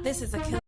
This is a kill.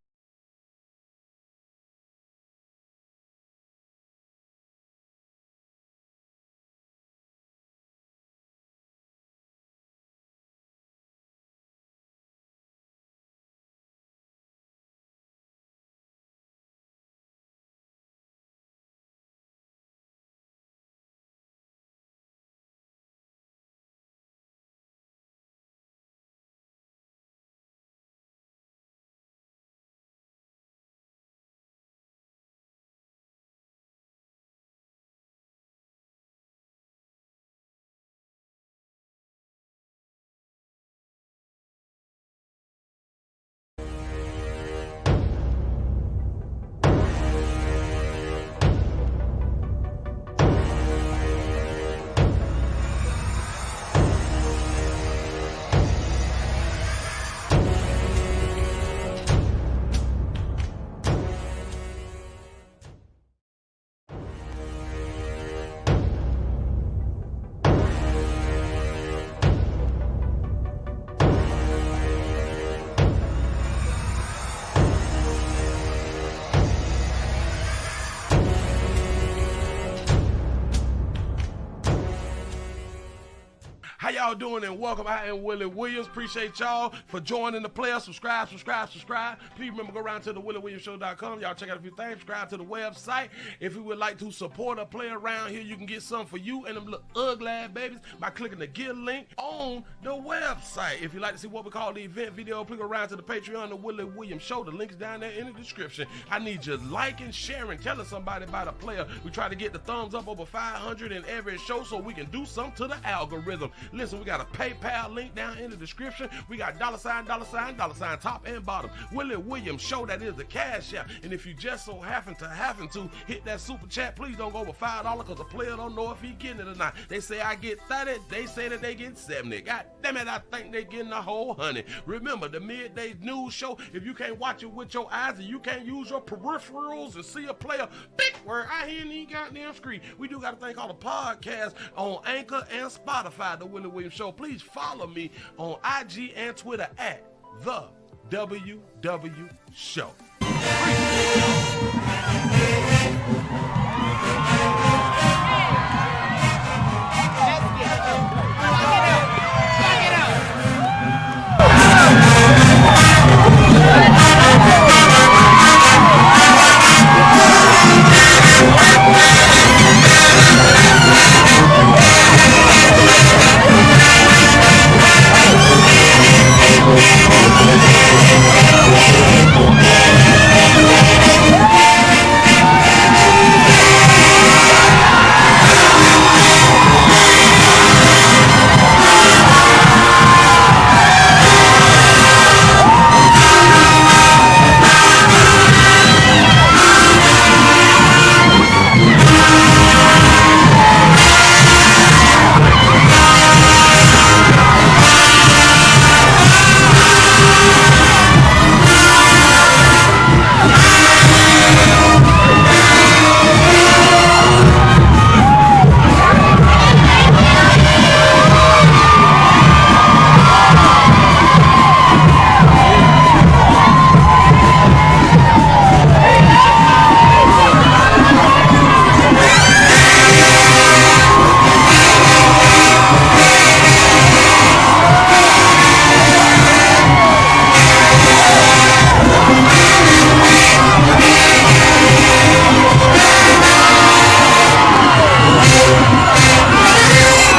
How y'all doing and welcome. I am Willie Williams. Appreciate y'all for joining the player. Subscribe. Please remember, go around to the WillieWilliamsShow.com. Y'all check out a few things. Subscribe to the website. If you would like to support a player around here, you can get something for you and them little ugly ass babies by clicking the Get link on the website. If you'd like to see what we call the event video, click around to the Patreon, the Willie Williams Show. The link's down there in the description. I need you liking, sharing, telling somebody about a player. We try to get the thumbs up over 500 in every show so we can do something to the algorithm. Listen, we got a PayPal link down in the description. We got $, top and bottom. Willie Williams Show, that is the cash app. And if you just so happen to hit that super chat, please don't go over $5 because the player don't know if he getting it or not. They say I get 30, they say that they get 70. God damn it, I think they getting a whole 100. Remember, the midday news show, if you can't watch it with your eyes and you can't use your peripherals and see a player, big word, I hear any goddamn screen. We do got a thing called a podcast on Anchor and Spotify, the Willie Williams Show. Please follow me on IG and Twitter at the WW Show.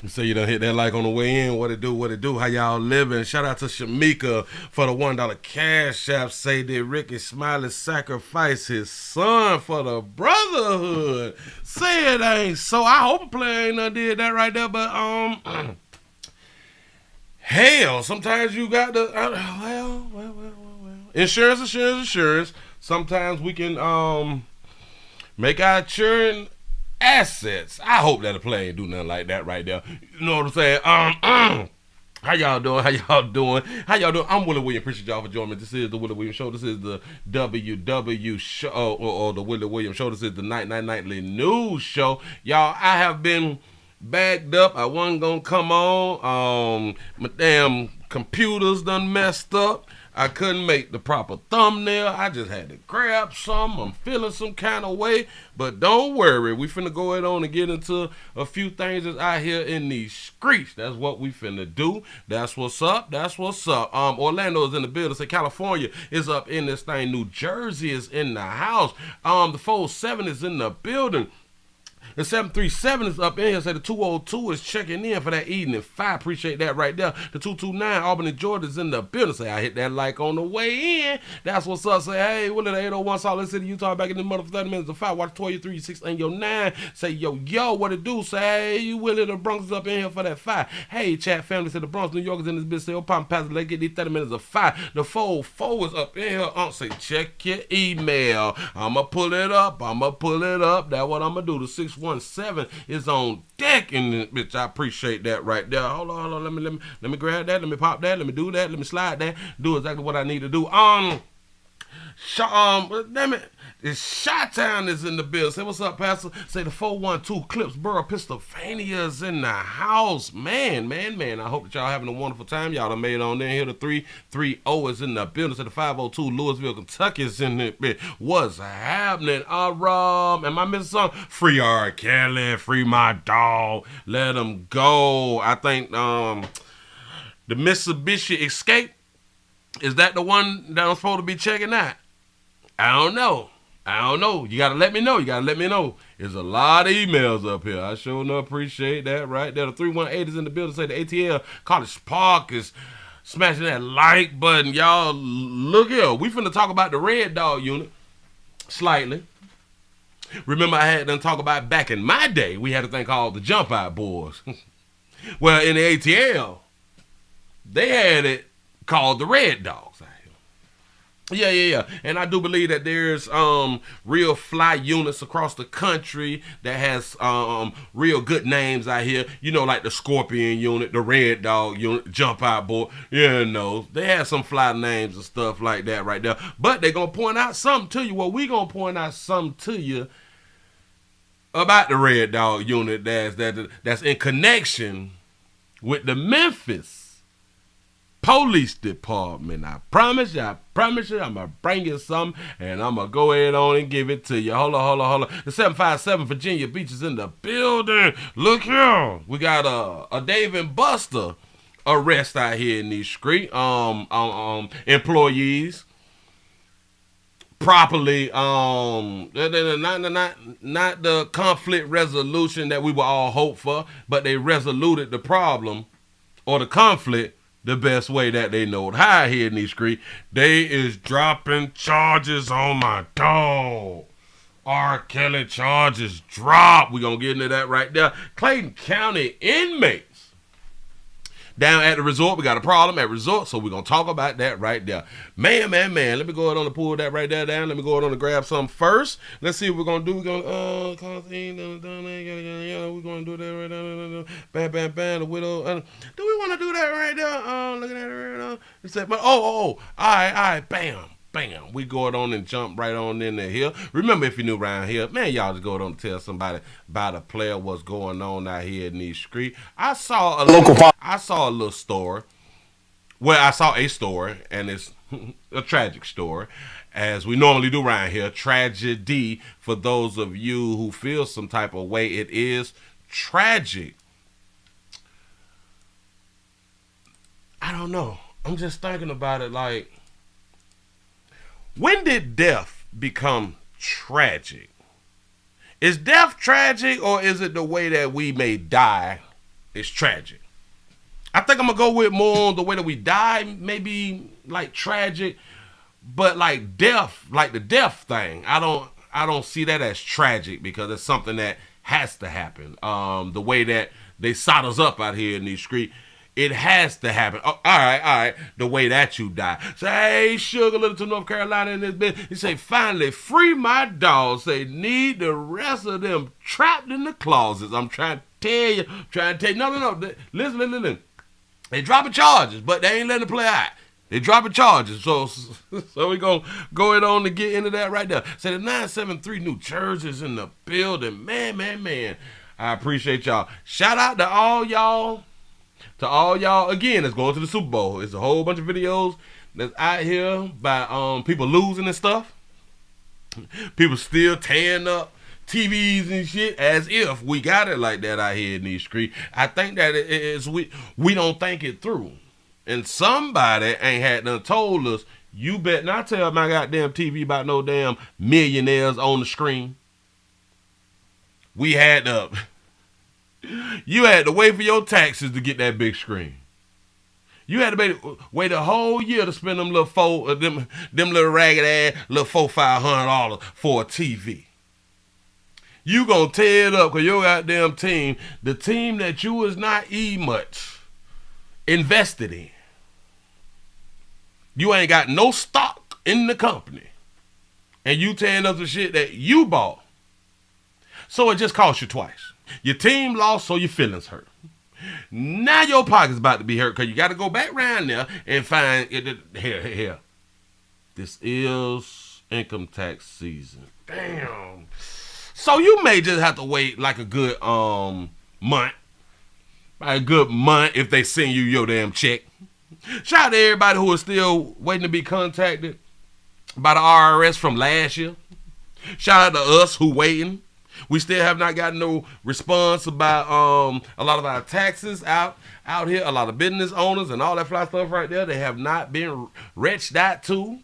So you done hit that like on the way in. What it do? How y'all living? Shout out to Shamika for the $1 cash app. Say that Ricky Smiley sacrificed his son for the brotherhood. Say it ain't so. I hope a player ain't done did that right there, but hell, sometimes you got to well. Insurance. Sometimes we can make our children assets. I hope that a player ain't do nothing like that right there. You know what I'm saying? How y'all doing? I'm Willie Williams. Appreciate y'all for joining me. This is the Willie Williams Show. This is the WW Show, or the Willie Williams Show. This is the nightly news show. Y'all, I have been backed up. I wasn't gonna come on. My damn computers done messed up. I couldn't make the proper thumbnail. I just had to grab some. I'm feeling some kind of way. But don't worry. We finna go ahead on and get into a few things that's out here in these streets. That's what we finna do. That's what's up. That's what's up. Orlando is in the building. Say California is up in this thing. New Jersey is in the house. The 47 is in the building. The 737 is up in here. Say the 202 is checking in for that evening 5. Appreciate that right there. The 229, Albany, Georgia is in the building. Say I hit that like on the way in. That's what's up. Say, hey, Willie, the 801 Salt Lake City, Utah, back in the mother for 30 minutes of 5. Watch 12, your 3, your 6, and your 9. Say, yo, what it do? Say, hey, you Willie, the Bronx is up in here for that 5. Hey, chat family, say the Bronx, New York is in this bitch. Say, Palm Pastor, let's get these 30 minutes of 5. The 4 is up in here. Say, check your email. I'ma pull it up. That's what I'ma do. The 617 is on deck in this bitch. I appreciate that right there. Hold on. Let me grab that. Let me pop that. Let me do that. Let me slide that. Do exactly what I need to do. Damn it. This Chi-Town is in the bill. Say, what's up, Pastor? Say the 412 Clipsboro, Pennsylvania is in the house. Man. I hope that y'all having a wonderful time. Y'all done made it on there. Here the 330 is in the building. Say the 502 Louisville, Kentucky is in the bit. What's happening? Am I missing something? Free R.Kelly, free my dog. Let him go. I think the Mitsubishi Escape, is that the one that I'm supposed to be checking out? I don't know. You gotta let me know. There's a lot of emails up here. I sure enough appreciate that right there. The 318 is in the building. Say the ATL College Park is smashing that like button. Y'all, look here. We finna talk about the Red Dog unit slightly. Remember, I had them talk about back in my day, we had a thing called the Jump Out Boys. Well, in the ATL, they had it called the Red Dogs out here. Yeah. And I do believe that there's real fly units across the country that has real good names out here. You know, like the Scorpion unit, the Red Dog unit, Jump Out Boy. You know, they have some fly names and stuff like that right there. But they're going to point out something to you. Well, we going to point out something to you about the Red Dog unit that's in connection with the Memphis Police Department. I promise you, I'm going to bring you something, and I'm going to go ahead on and give it to you. Hold on. The 757 Virginia Beach is in the building. Look here. We got a Dave and Buster arrest out here in these streets. Employees properly, not the conflict resolution that we were all hope for, but they resoluted the problem or the conflict the best way that they know how here in these streets. They is dropping charges on my dog. R.Kelly charges drop. We're going to get into that right there. Clayton County inmates down at the resort. We got a problem at resort, so we're going to talk about that right there. Man. Let me go ahead on and pull that right there down. Let me go ahead on and grab some first. Let's see what we're going to do. We're going to do that right there. Bam, the widow. Do we want to do that right there? Looking at it right now. It said, but all right, bam. We go on and jump right on in here. Remember, if you're new around here, man, y'all just go on and tell somebody about a player what's going on out here in these streets. I saw a little story. Well, I saw a story, and it's a tragic story, as we normally do around here. Tragedy, for those of you who feel some type of way, it is tragic. I don't know. I'm just thinking about it like, when did death become tragic? Is death tragic, or is it the way that we may die is tragic? I think I'm going to go with more on the way that we die, maybe like tragic, but like death, like the death thing, I don't see that as tragic, because it's something that has to happen. The way that they sot us up out here in these streets, it has to happen. Oh, all right. The way that you die. Say, hey, Sugar, little to North Carolina in this bitch. He say, finally, free my dog. Say, need the rest of them trapped in the closets. I'm trying to tell you. No. Listen. They dropping charges, but they ain't letting it play out. They dropping charges. So we gonna go ahead on to get into that right there. Say, the 973 New Jersey is in the building. Man. I appreciate y'all. Shout out to all y'all. Again, it's going to the Super Bowl. It's a whole bunch of videos that's out here by people losing and stuff. People still tearing up TVs and shit as if we got it like that out here in these streets. I think that it is we don't think it through. And somebody ain't had done told us, you bet not tell my goddamn TV about no damn millionaires on the screen. You had to wait for your taxes to get that big screen. You had to wait a whole year to spend them little ragged ass little $400-500 for a TV. You gonna tear it up because your goddamn team, the team that you was not much invested in. You ain't got no stock in the company, and you tearing up the shit that you bought. So it just cost you twice. Your team lost, so your feelings hurt. Now your pocket's about to be hurt because you got to go back around there and find it. Here. This is income tax season. Damn. So you may just have to wait like a good month. A good month if they send you your damn check. Shout out to everybody who is still waiting to be contacted by the IRS from last year. Shout out to us who waiting. We still have not gotten no response about a lot of our taxes out here. A lot of business owners and all that fly stuff right there. They have not been reached out to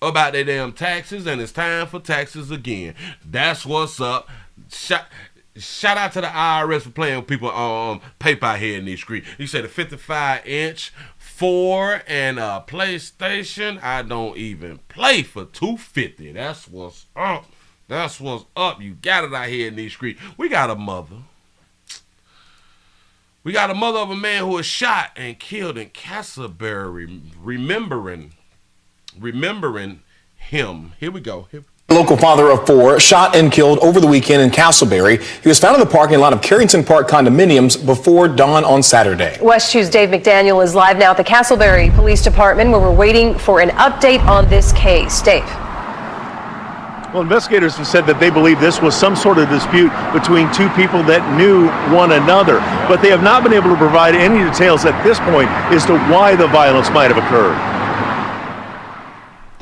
about their damn taxes, and it's time for taxes again. That's what's up. Shout out to the IRS for playing with people on paper out here in these streets. You said a 55-inch 4 and a PlayStation. I don't even play for $250. That's what's up. That's what's up. You got it out here in these streets. We got a mother. We got a mother of a man who was shot and killed in Castleberry. Remembering him. Here we go. Local father of 4 shot and killed over the weekend in Castleberry. He was found in the parking lot of Carrington Park condominiums before dawn on Saturday. West 2's Dave McDaniel is live now at the Castleberry Police Department, where we're waiting for an update on this case. Dave. Well, investigators have said that they believe this was some sort of dispute between two people that knew one another, but they have not been able to provide any details at this point as to why the violence might have occurred.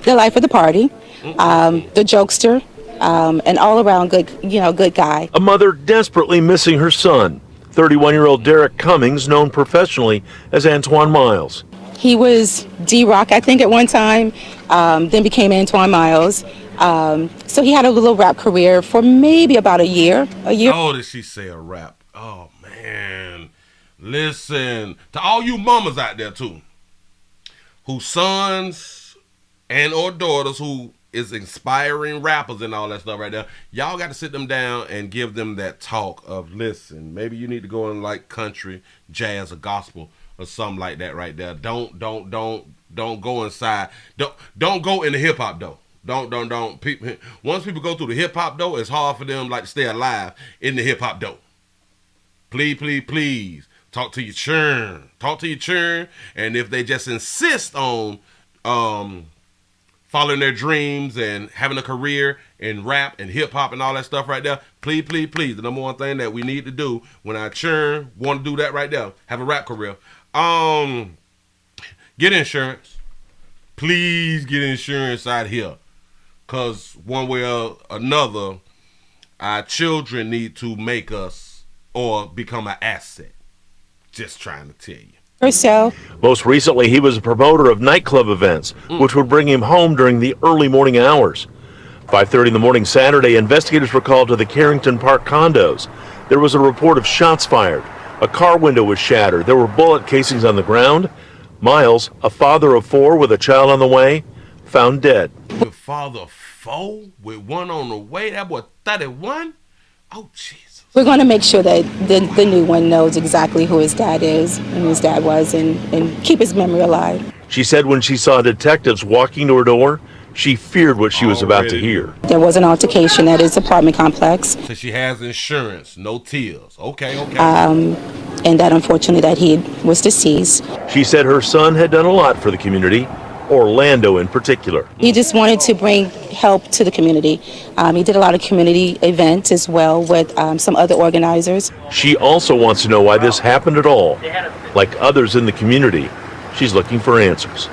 The life of the party, the jokester, an all-around good guy. A mother desperately missing her son, 31-year-old Derek Cummings, known professionally as Antoine Miles. He was D-Rock, I think, at one time, then became Antoine Miles. So he had a little rap career for maybe about a year. Oh, did she say a rap? Oh, man. Listen, to all you mamas out there, too, whose sons and or daughters who is inspiring rappers and all that stuff right there, y'all got to sit them down and give them that talk of, listen, maybe you need to go in like country, jazz, or gospel, or something like that right there. Don't go inside. Don't go in the hip hop though. Don't. People, once people go through the hip hop though, it's hard for them like to stay alive in the hip hop though. Please. Talk to your churn. And if they just insist on following their dreams and having a career in rap and hip hop and all that stuff right there, please. The number one thing that we need to do when our churn want to do that right there, have a rap career. Get insurance. Please get insurance out here. Because one way or another, our children need to make us or become an asset. Just trying to tell you. Most recently, he was a promoter of nightclub events, which would bring him home during the early morning hours. 5:30 in the morning Saturday, investigators were called to the Carrington Park condos. There was a report of shots fired. A car window was shattered. There were bullet casings on the ground. Miles, a father of 4 with a child on the way, found dead. With father of 4 with one on the way? That boy 31? Oh, Jesus. We're going to make sure that the new one knows exactly who his dad is and his dad was and keep his memory alive. She said when she saw detectives walking to her door, she feared what she was about to hear. There was an altercation at his apartment complex. So she has insurance, no tears. Okay. And that unfortunately that he was deceased. She said her son had done a lot for the community, Orlando in particular. He just wanted to bring help to the community. He did a lot of community events as well with some other organizers. She also wants to know why this happened at all. Like others in the community, she's looking for answers.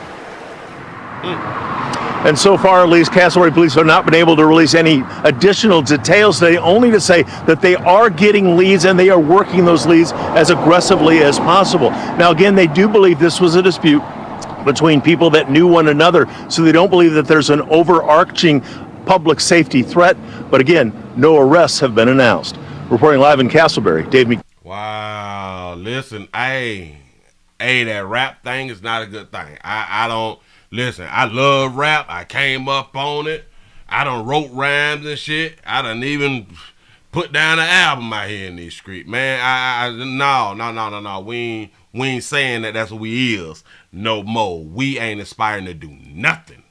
And so far, at least, Castleberry police have not been able to release any additional details today, only to say that they are getting leads and they are working those leads as aggressively as possible. Now, again, they do believe this was a dispute between people that knew one another, so they don't believe that there's an overarching public safety threat. But again, no arrests have been announced. Reporting live in Castleberry, Dave McKee. Wow, listen, that rap thing is not a good thing. I don't. Listen, I love rap. I came up on it. I done wrote rhymes and shit. I done even put down an album out here in these streets. Man, no. We ain't saying that that's what we is no more. We ain't aspiring to do nothing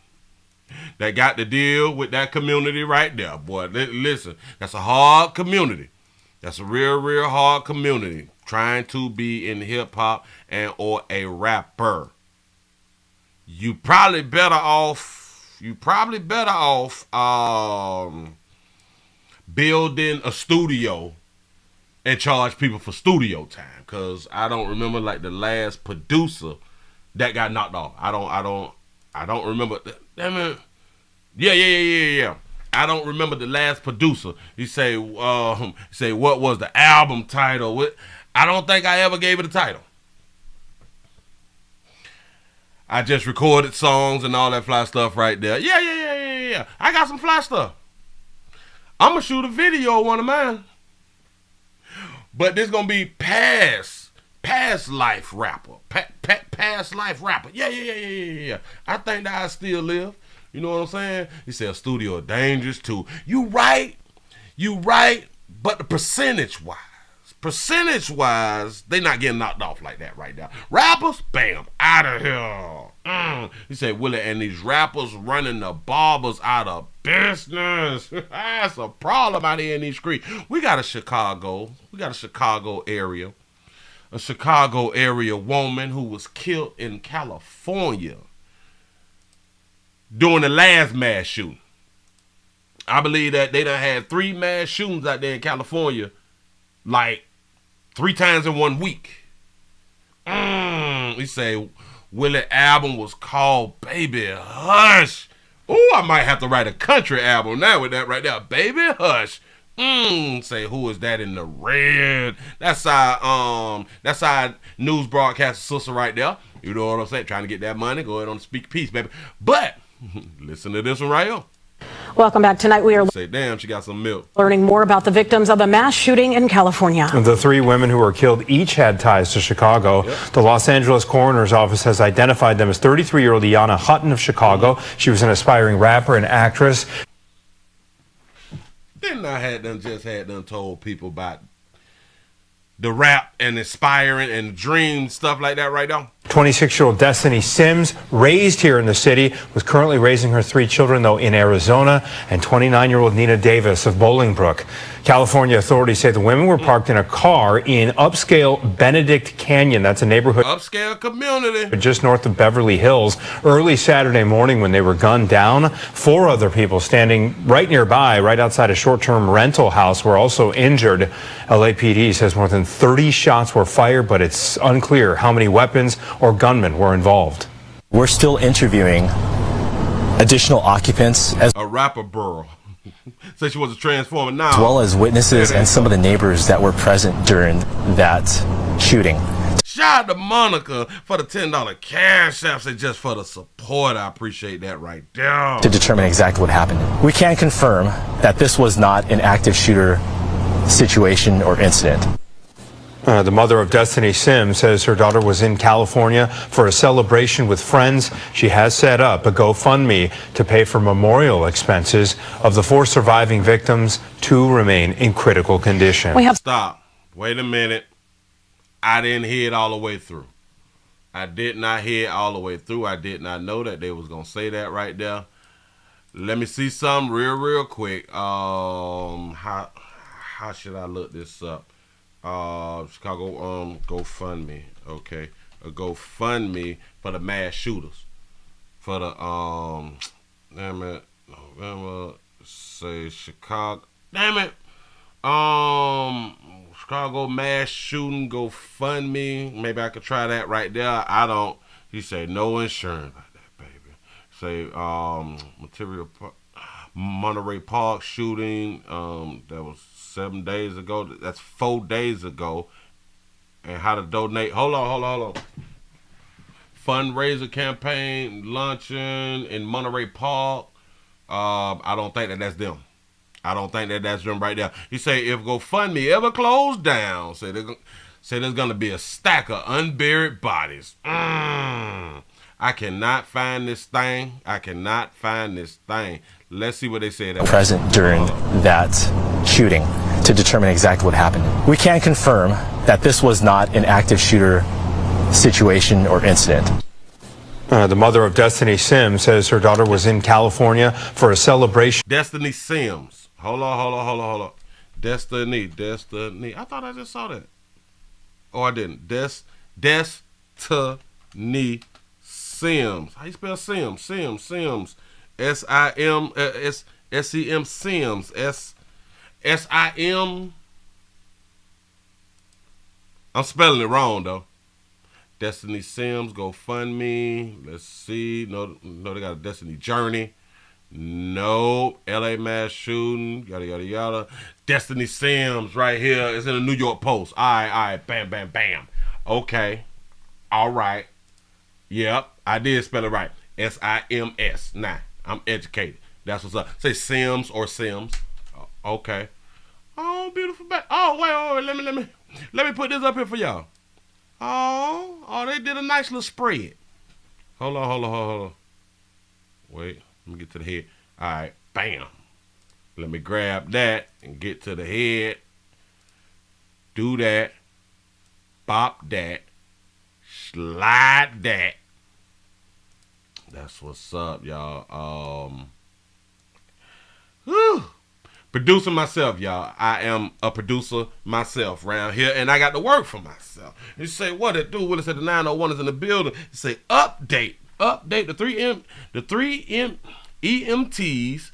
that got to deal with that community right there, boy. Listen, that's a hard community. That's a real hard community. Trying to be in hip-hop and or a rapper. You probably better off building a studio and charge people for studio time, because I don't remember like the last producer that got knocked off. I don't remember. Damn it. Yeah. I don't remember the last producer. He say what was the album title? I don't think I ever gave it a title. I just recorded songs and all that fly stuff right there. Yeah. I got some fly stuff. I'm going to shoot a video of one of mine. But this going to be past life rapper. Past life rapper. Yeah. I think that I still live. You know what I'm saying? He said studio dangerous too. You right. But the percentage wise, they not getting knocked off like that right now. Rappers, bam, out of here. He said Willie and these rappers running the barbers out of business. That's a problem out here in these streets. We got a Chicago area. A Chicago area woman who was killed in California during the last mass shooting. I believe that they done had 3 mass shootings out there in California, like 3 times in 1 week. He say Willie album was called Baby Hush. Ooh, I might have to write a country album now with that right there. Baby Hush. Say who is that in the red? That's our news broadcaster sister right there. You know what I'm saying? Trying to get that money. Go ahead on Speak Peace, baby. But listen to this one right here. Welcome back. Tonight we are Say, damn, she got some milk. Learning more about the victims of a mass shooting in California. The 3 women who were killed each had ties to Chicago. Yep. The Los Angeles coroner's office has identified them as 33-year-old Iana Hutton of Chicago. She was an aspiring rapper and actress. Then I had done told people about the rap and inspiring and dream stuff like that right now. 26-year-old Destiny Sims, raised here in the city, was currently raising her 3 children, though, in Arizona, and 29-year-old Nina Davis of Bolingbrook. California authorities say the women were parked in a car in upscale Benedict Canyon. That's a neighborhood Upscale community. just north of Beverly Hills. Early Saturday morning when they were gunned down, 4 other people standing right nearby, right outside a short-term rental house, were also injured. LAPD says more than 30 shots were fired, but it's unclear how many weapons or gunmen were involved. We're still interviewing additional occupants as A rapper burl. Said she was a transformer now. well as witnesses and some of the neighbors that were present during that shooting. Shout out to Monica for the $10 cash app. Say just for the support. I appreciate that right there. To determine exactly what happened. We can confirm that this was not an active shooter situation or incident. The mother of Destiny Sims says her daughter was in California for a celebration with friends. She has set up a GoFundMe to pay for memorial expenses of the 4 surviving victims. 2 remain in critical condition. We have Stop. Wait a minute. I didn't hear it all the way through. I did not hear it all the way through. I did not know that they was going to say that right there. Let me see something real quick. How should I look this up? Chicago GoFundMe. Okay. A GoFundMe for the mass shooters. For the damn it. November say Chicago. Damn it. Chicago mass shooting GoFundMe. Maybe I could try that right there. I don't. He said no insurance like that, baby. Say Monterey Park shooting. That was 7 days ago. That's 4 days ago. And how to donate. Hold on. Fundraiser campaign, luncheon in Monterey Park. I don't think that's them. I don't think that's them right there. He say if GoFundMe ever closed down, say there's gonna be a stack of unburied bodies. I cannot find this thing. Let's see what they said. Present during that shooting to determine exactly what happened. We can confirm that this was not an active shooter situation or incident. The mother of Destiny Sims says her daughter was in California for a celebration. Destiny Sims. Hold on. Destiny. I thought I just saw that. Oh, I didn't. Destiny Sims. How you spell Sims? Sims. S-I-M, S-E-M, Sims. S-I-M. I'm spelling it wrong, though. Destiny Sims, GoFundMe. Let's see. No, they got a Destiny Journey. No, LA mass shooting. Yada. Destiny Sims right here. It's in the New York Post. All right. Bam. Okay. All right. Yep, I did spell it right. S-I-M-S. Nah, I'm educated. That's what's up. Say Sims or Sims. Okay. Oh, beautiful back. Oh, wait. Let me put this up here for y'all. Oh, they did a nice little spread. Hold on. Wait, let me get to the head. All right, bam. Let me grab that and get to the head. Do that. Bop that. Slide that. That's what's up, y'all. Producing myself, y'all. I am a producer myself around here, and I got to work for myself. You say, what it do? Willie said the 901 is in the building. You say, update the three EMTs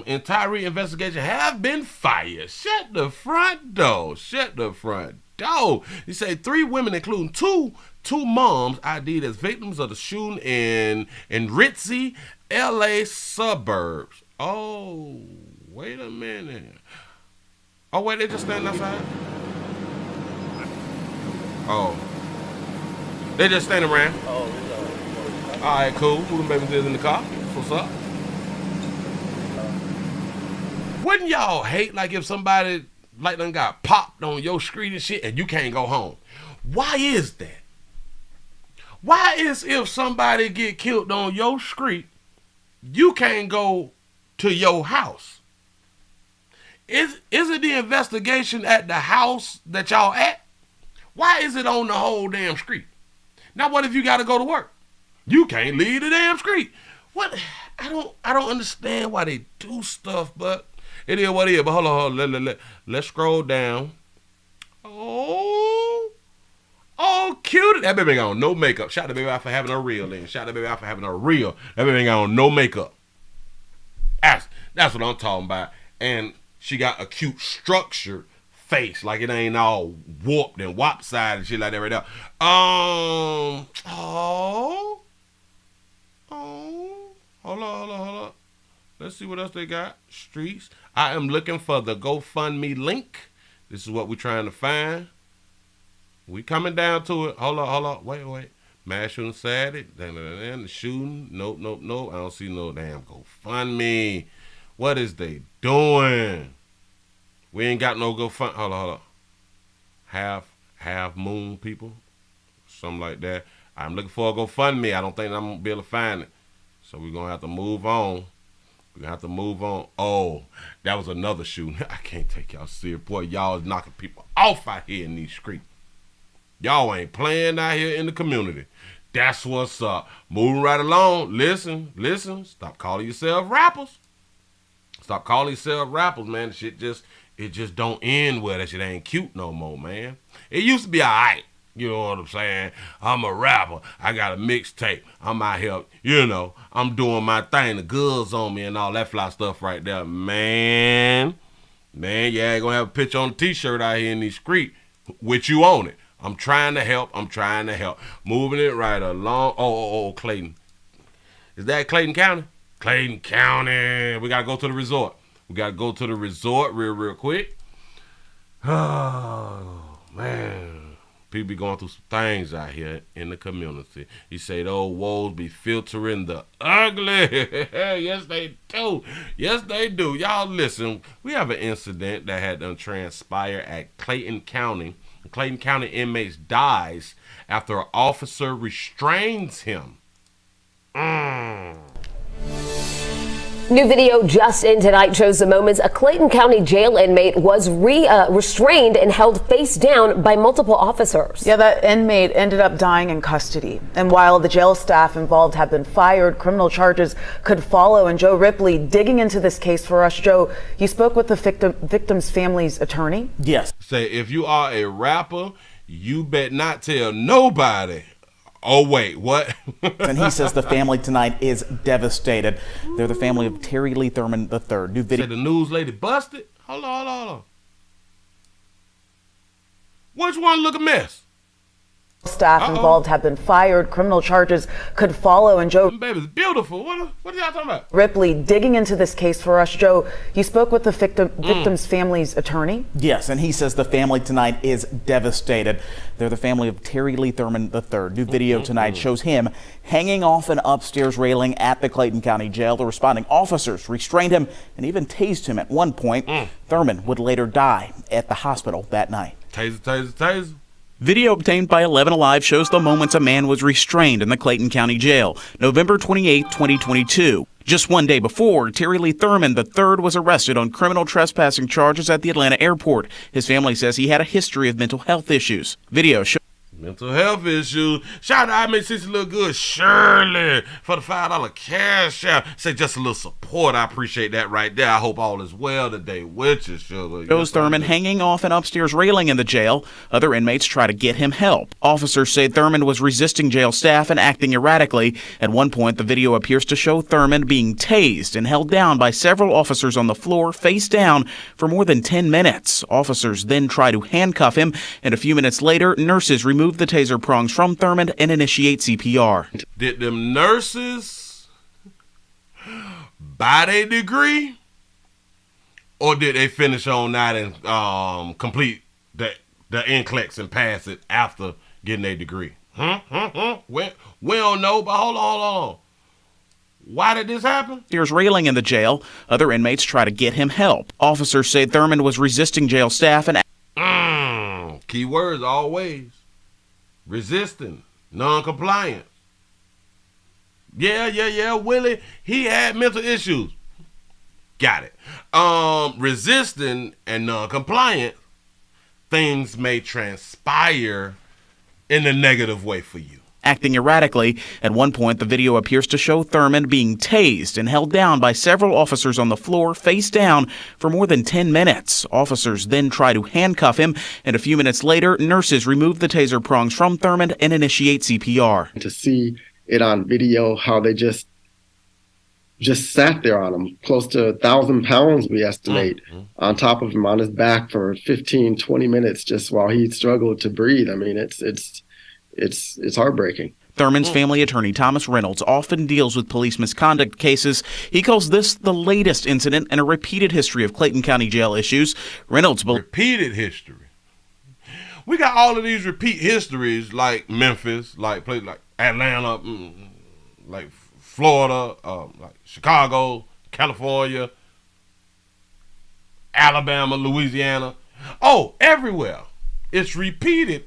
in Tyree investigation have been fired. Shut the front door. You say 3 women, including two moms, ID'd as victims of the shooting in ritzy LA suburbs. Oh, wait a minute. Oh, wait, they just standing outside? Oh. They just standing around? Oh, all right, cool. Who them babies is in the car? What's up? Wouldn't y'all hate, like, if somebody, like, done got popped on your street and shit and you can't go home? Why is that? Why is if somebody get killed on your street, you can't go to your house? Is it the investigation at the house that y'all at? Why is it on the whole damn street? Now what if you gotta go to work? You can't leave the damn street. What? I don't understand why they do stuff, but it is what it is. But hold on. Let's scroll down. Oh, cute. That baby ain't got on no makeup. Shout the baby out for having a real then. That baby ain't got on no makeup. That's what I'm talking about. And she got a cute structured face. Like it ain't all warped and wop-sided and shit like that right now. Hold on. Let's see what else they got. Streets. I am looking for the GoFundMe link. This is what we're trying to find. We coming down to it. Hold on. Wait. Mass shooting Saturday. The shooting. Nope. I don't see no damn GoFundMe. What is they doing? We ain't got no GoFundMe. Hold on. Half moon people. Something like that. I'm looking for a GoFundMe. I don't think I'm going to be able to find it. So we're going to have to move on. Oh, that was another shooting. I can't take y'all serious. Boy, y'all is knocking people off out here in these streets. Y'all ain't playing out here in the community. That's what's up. Moving right along. Listen. Stop calling yourself rappers. Man. It just don't end well. That shit ain't cute no more, man. It used to be all right. You know what I'm saying? I'm a rapper. I got a mixtape. I'm out here, I'm doing my thing. The goods on me and all that fly stuff right there. Man, you ain't gonna have a picture on a t-shirt out here in these streets with you on it. I'm trying to help. Moving it right along. Oh, Clayton. Is that Clayton County? Clayton County. We got to go to the resort. We got to go to the resort real quick. Oh, man. People be going through some things out here in the community. He say those woes be filtering the ugly. Yes, they do. Yes, they do. Y'all listen. We have an incident that had done transpire at Clayton County. The Clayton County inmate dies after an officer restrains him. New video just in tonight shows the moments a Clayton County jail inmate was restrained and held face down by multiple officers. Yeah, that inmate ended up dying in custody. And while the jail staff involved have been fired, criminal charges could follow. And Joe Ripley digging into this case for us. Joe, you spoke with the victim's family's attorney? Yes. Say, if you are a rapper, you bet not tell nobody. Oh, wait, what? And he says the family tonight is devastated. They're the family of Terry Lee Thurman III. New video. Say the news lady busted? Hold on. Which one look a mess? Staff involved have been fired. Criminal charges could follow. And Joe, baby's beautiful. What are y'all talking about? Ripley digging into this case for us. Joe, you spoke with the victim's family's attorney? Yes, and he says the family tonight is devastated. They're the family of Terry Lee Thurman III. New video tonight shows him hanging off an upstairs railing at the Clayton County Jail. The responding officers restrained him and even tased him at one point. Thurman would later die at the hospital that night. Taser. Video obtained by 11 Alive shows the moments a man was restrained in the Clayton County Jail, November 28, 2022. Just one day before, Terry Lee Thurman III was arrested on criminal trespassing charges at the Atlanta airport. His family says he had a history of mental health issues. Video shows mental health issues. Shout out, I made Sissy look good. Shirley for the $5 cash out. Say just a little support. I appreciate that right there. I hope all is well today with you, Shirley. Shows Thurman hanging off an upstairs railing in the jail. Other inmates try to get him help. Officers say Thurman was resisting jail staff and acting erratically. At one point, the video appears to show Thurman being tased and held down by several officers on the floor, face down, for more than 10 minutes. Officers then try to handcuff him, and a few minutes later, nurses remove the taser prongs from Thurman and initiate CPR. Did them nurses buy their degree, or did they finish on that and complete the NCLEX and pass it after getting their degree? We don't know, but hold on. Why did this happen? There's railing in the jail. Other inmates try to get him help. Officers say Thurman was resisting jail staff and key words always. Resisting, non-compliant. Yeah. Willie, he had mental issues. Got it. Resisting and non-compliant, things may transpire in a negative way for you. Acting erratically. At one point, the video appears to show Thurman being tased and held down by several officers on the floor, face down, for more than 10 minutes. Officers then try to handcuff him, and a few minutes later, nurses remove the taser prongs from Thurman and initiate CPR. To see it on video, how they just sat there on him, close to 1,000 pounds, we estimate, on top of him on his back for 15, 20 minutes, just while he struggled to breathe. I mean, it's heartbreaking. Thurman's family attorney, Thomas Reynolds, often deals with police misconduct cases. He calls this the latest incident in a repeated history of Clayton County jail issues. Reynolds repeated history. We got all of these repeat histories, like Memphis, like places like Atlanta, like Florida, like Chicago, California, Alabama, Louisiana. Oh, everywhere. It's repeated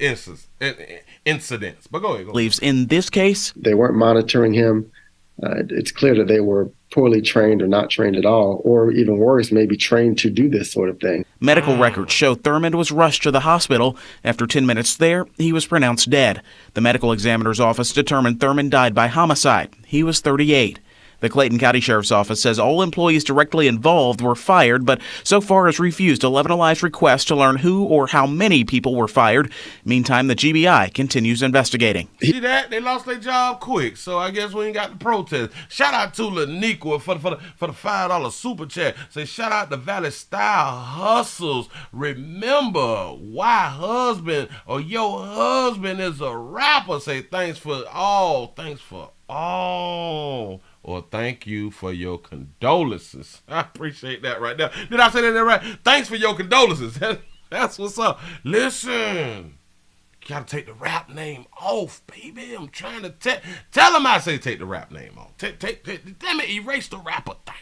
incidents. But go ahead. Believes in this case, they weren't monitoring him. It's clear that they were poorly trained or not trained at all, or even worse, maybe trained to do this sort of thing. Medical records show Thurman was rushed to the hospital. After 10 minutes there, he was pronounced dead. The medical examiner's office determined Thurman died by homicide. He was 38. The Clayton County Sheriff's Office says all employees directly involved were fired, but so far has refused 11 Alive's request to learn who or how many people were fired. Meantime, the GBI continues investigating. See that? They lost their job quick, so I guess we ain't got the protest. Shout out to Laniqua for the $5 super chat. Say shout out to Valley Style Hustles. Remember, why husband or your husband is a rapper. Say thanks for all. or thank you for your condolences. I appreciate that right there. Did I say that right? Thanks for your condolences. That's what's up. Listen, you gotta take the rap name off, baby. I'm trying to tell him I say take the rap name off. Damn it, erase the rapper thing.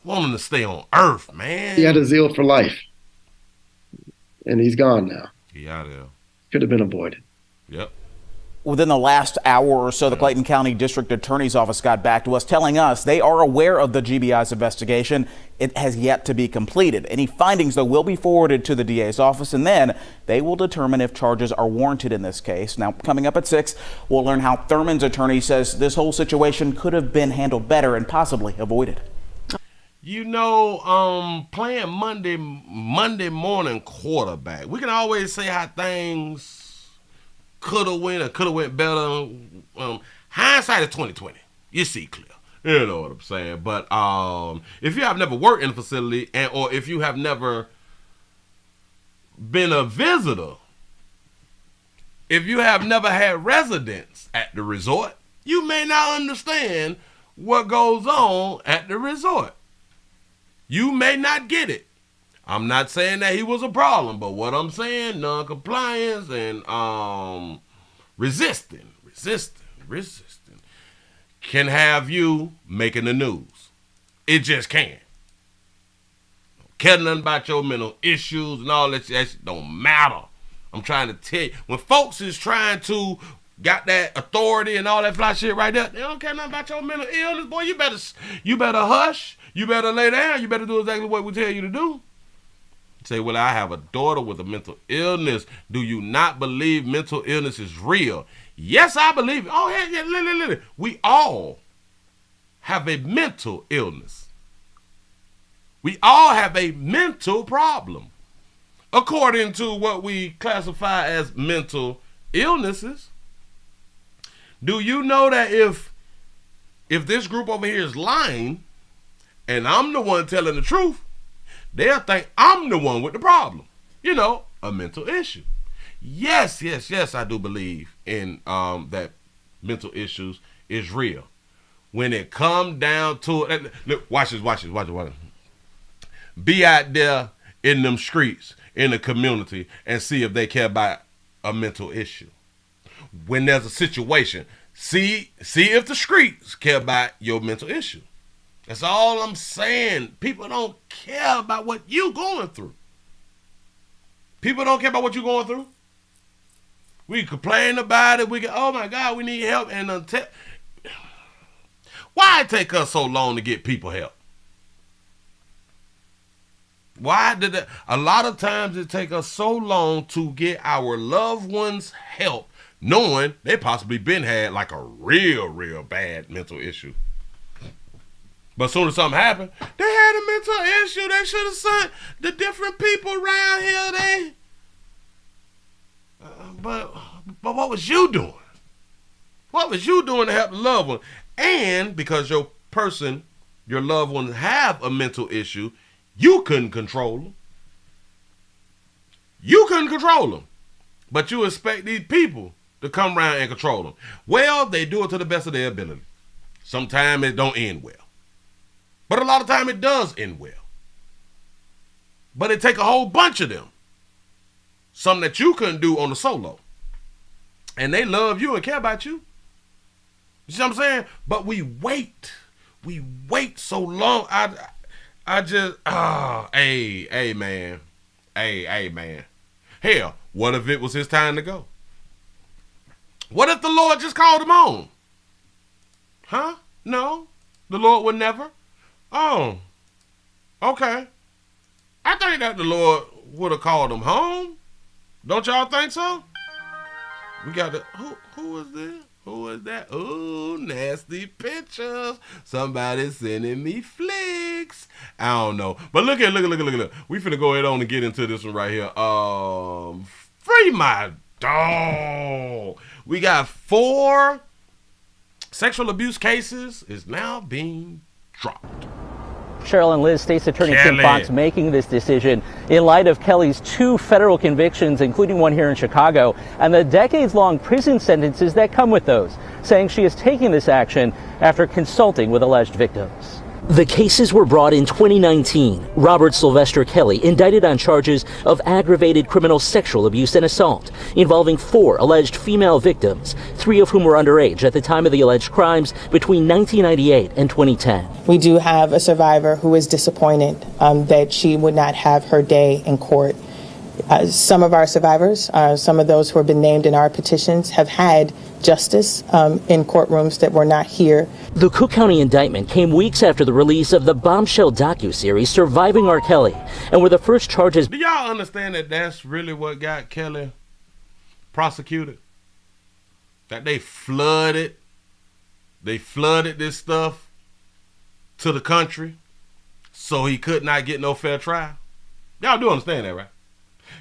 Want him to stay on earth, man. He had a zeal for life. And he's gone now. He out there. Could have been avoided. Yep. Within the last hour or so, the Clayton County District Attorney's Office got back to us telling us they are aware of the GBI's investigation. It has yet to be completed. Any findings, though, will be forwarded to the DA's office, and then they will determine if charges are warranted in this case. Now, coming up at 6, we'll learn how Thurman's attorney says this whole situation could have been handled better and possibly avoided. You know, playing Monday morning quarterback, we can always say how things could have went or could have went better. Hindsight is 20/20. You see clear. You know what I'm saying? But if you have never worked in a facility or if you have never been a visitor, if you have never had residence at the resort, you may not understand what goes on at the resort. You may not get it. I'm not saying that he was a problem, but what I'm saying, non-compliance and resisting can have you making the news. It just can. Don't care nothing about your mental issues and all that shit don't matter. I'm trying to tell you, when folks is trying to got that authority and all that fly shit right there, they don't care nothing about your mental illness, boy. You better hush. You better lay down. You better do exactly what we tell you to do. Say, well, I have a daughter with a mental illness. Do you not believe mental illness is real? Yes, I believe it. Oh, yeah. We all have a mental illness. We all have a mental problem, according to what we classify as mental illnesses. Do you know that if this group over here is lying, and I'm the one telling the truth, they'll think I'm the one with the problem. You know, a mental issue. Yes, I do believe in that mental issues is real. When it come down to it, look, watch this. Be out there in them streets, in the community, and see if they care about a mental issue. When there's a situation, see if the streets care about your mental issue. That's all I'm saying. People don't care about what you're going through. People don't care about what you're going through. We complain about it. We go, oh my God, we need help. And why it take us so long to get people help? Why did it? A lot of times it take us so long to get our loved ones help, knowing they possibly been had like a real bad mental issue. But as soon as something happened, they had a mental issue. They should have sent the different people around here. But what was you doing? What was you doing to help the loved one? And because your loved one have a mental issue, you couldn't control them. You couldn't control them. But you expect these people to come around and control them. Well, they do it to the best of their ability. Sometimes it don't end well. But a lot of time it does end well. But it take a whole bunch of them. Something that you couldn't do on the solo. And they love you and care about you. You see what I'm saying? But we wait. We wait so long. I just, hey, man. Hey, man. Hell, what if it was his time to go? What if the Lord just called him on? Huh? No, the Lord would never. Oh, okay. I think that the Lord would have called him home. Don't y'all think so? We got the, who is this? Who is that? Ooh, nasty pictures. Somebody sending me flicks. I don't know. But look. We finna go ahead on and get into this one right here. Free my dog. We got 4 sexual abuse cases is now being dropped. Cheryl and Liz, State's Attorney Tim Kelly. Fox making this decision in light of Kelly's 2 federal convictions, including one here in Chicago, and the decades-long prison sentences that come with those, saying she is taking this action after consulting with alleged victims. The cases were brought in 2019. Robert Sylvester Kelly indicted on charges of aggravated criminal sexual abuse and assault involving 4 alleged female victims, 3 of whom were underage at the time of the alleged crimes between 1998 and 2010. We do have a survivor who is disappointed that she would not have her day in court. Some of our survivors, some of those who have been named in our petitions, have had justice in courtrooms that were not here. The Cook County indictment came weeks after the release of the bombshell docuseries Surviving R.Kelly, and were the first charges. Do y'all understand that that's really what got Kelly prosecuted? That they flooded this stuff to the country so he could not get no fair trial? Y'all do understand that, right?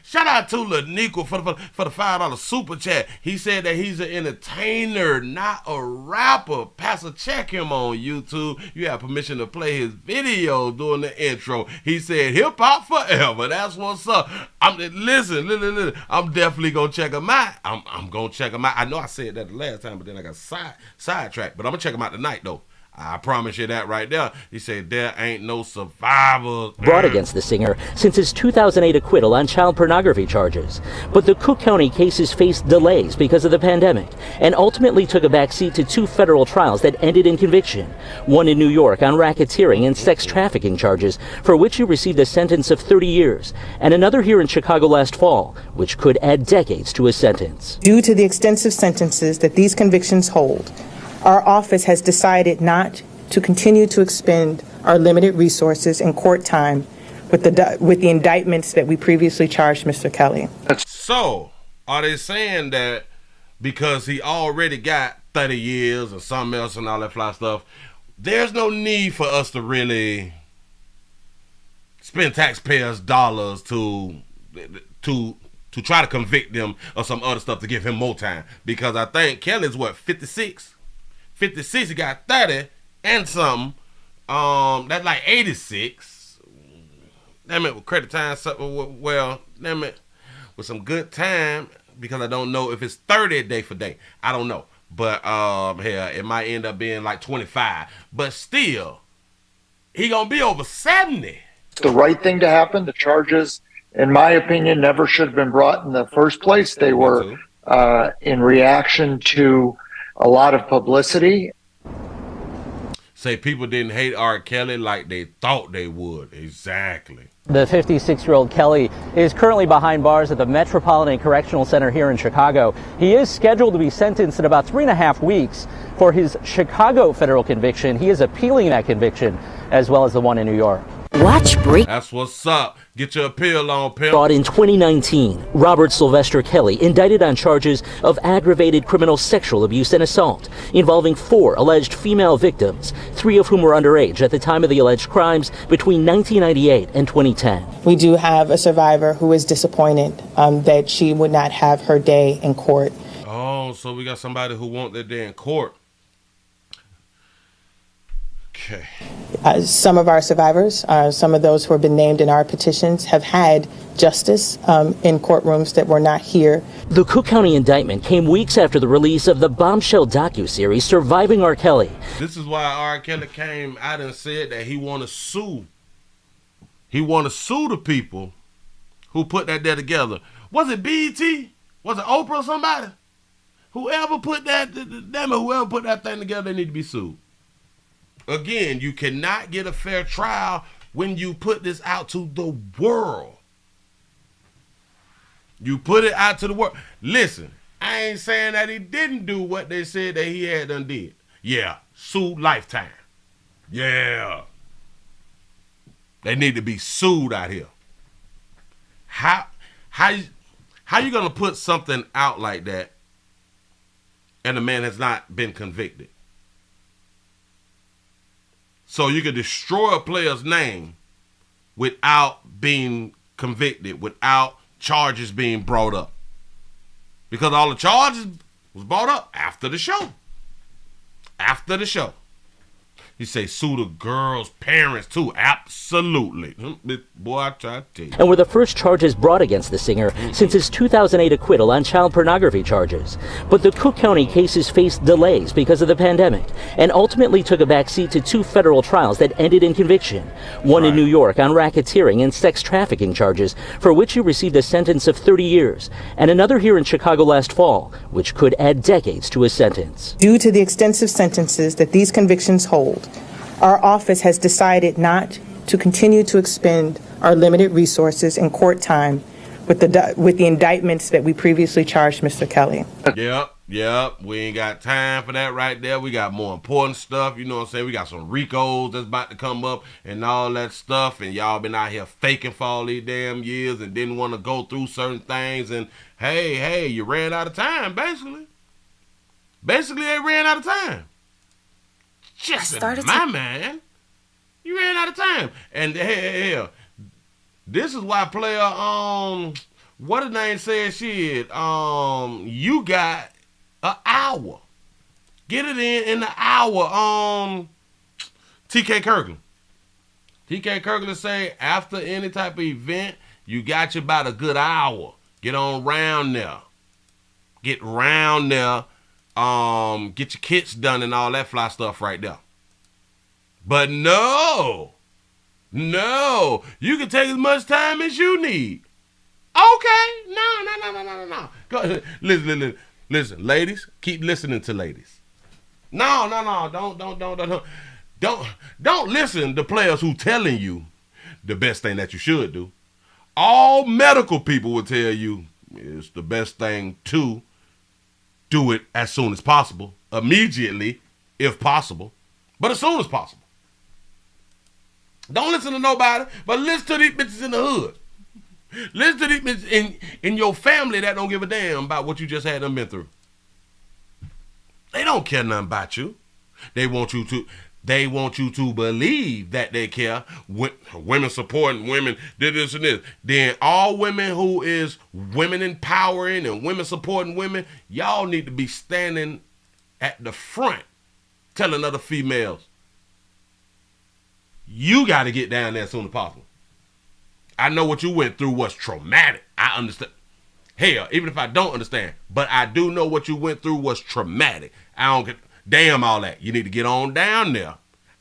Shout out to Laniqua for the $5 super chat. He said that he's an entertainer, not a rapper. Pastor, check him on YouTube. You have permission to play his video during the intro. He said hip hop forever. That's what's up. Listen. I'm definitely gonna check him out. I'm gonna check him out. I know I said that the last time, but then I got sidetracked. But I'm gonna check him out tonight though. I promise you that right there. He said there ain't no survivors Brought against the singer since his 2008 acquittal on child pornography charges. But the Cook County cases faced delays because of the pandemic and ultimately took a backseat to 2 federal trials that ended in conviction. One in New York on racketeering and sex trafficking charges, for which he received a sentence of 30 years, and another here in Chicago last fall, which could add decades to his sentence. Due to the extensive sentences that these convictions hold, our office has decided not to continue to expend our limited resources and court time with the indictments that we previously charged Mr. Kelly. So, are they saying that because he already got 30 years or something else and all that fly stuff, there's no need for us to really spend taxpayers' dollars to try to convict them of some other stuff to give him more time? Because I think Kelly's what, 56? 56, he got 30 and something. That's like 86. That meant with credit time, well, that meant with some good time, because I don't know if it's 30 day for day. I don't know. But hell, it might end up being like 25. But still, he gonna be over 70. It's the right thing to happen. The charges, in my opinion, never should have been brought in the first place. They were in reaction to a lot of publicity. Say people didn't hate R. Kelly like they thought they would. Exactly. The 56-year-old Kelly is currently behind bars at the Metropolitan Correctional Center here in Chicago. He is scheduled to be sentenced in about 3.5 weeks for his Chicago federal conviction. He is appealing that conviction, as well as the one in New York. Watch break. That's what's up. Get your appeal on, pimp. Brought in 2019, Robert Sylvester Kelly indicted on charges of aggravated criminal sexual abuse and assault involving 4 alleged female victims, 3 of whom were underage at the time of the alleged crimes between 1998 and 2010. We do have a survivor who is disappointed that she would not have her day in court. Oh, so we got somebody who want their day in court. Okay. Some of our survivors, some of those who have been named in our petitions, have had justice in courtrooms that were not here. The Cook County indictment came weeks after the release of the bombshell docuseries Surviving R.Kelly. This is why R. Kelly came out and said that he want to sue. He want to sue the people who put that there together. Was it BET? Was it Oprah or somebody? Whoever put that, whoever put that thing together, they need to be sued. Again, you cannot get a fair trial when you put this out to the world. You put it out to the world. Listen, I ain't saying that he didn't do what they said that he had done did. Yeah, sue Lifetime. Yeah. They need to be sued out here. How you gonna put something out like that and the man has not been convicted? So you can destroy a player's name without being convicted, without charges being brought up. Because all the charges was brought up after the show. After the show. He say sue the girl's parents too. Absolutely. Boy, I try to tell you. And were the first charges brought against the singer since his 2008 acquittal on child pornography charges. But the Cook County cases faced delays because of the pandemic and ultimately took a backseat to 2 federal trials that ended in conviction. One in New York on racketeering and sex trafficking charges, for which he received a sentence of 30 years, and another here in Chicago last fall, which could add decades to his sentence. Due to the extensive sentences that these convictions hold, our office has decided not to continue to expend our limited resources and court time with the indictments that we previously charged Mr. Kelly. Yep. We ain't got time for that right there. We got more important stuff. You know what I'm saying? We got some RICOs that's about to come up and all that stuff. And y'all been out here faking for all these damn years and didn't want to go through certain things. And hey, you ran out of time, basically. Basically, they ran out of time. Just my man. You ran out of time. And hell, this is why player, what the name said shit, you got an hour. Get it in the hour. TK Kirkland. TK Kirkland say after any type of event, you got you about a good hour. Get on round there. Get round there. Get your kits done and all that fly stuff right there. But no, you can take as much time as you need. Okay, no. Go ahead. Listen, ladies, keep listening to ladies. No, don't listen to players who telling you the best thing that you should do. All medical people will tell you it's the best thing to do it as soon as possible, immediately, if possible, but as soon as possible. Don't listen to nobody, but listen to these bitches in the hood. Listen to these bitches in your family that don't give a damn about what you just had them been through. They don't care nothing about you. They want you to believe that they care. Women supporting women, this and this. Then all women who is women empowering and women supporting women, y'all need to be standing at the front telling other females, you got to get down there as soon as possible. I know what you went through was traumatic. I understand. Hell, even if I don't understand, but I do know what you went through was traumatic. I don't get damn all that. You need to get on down there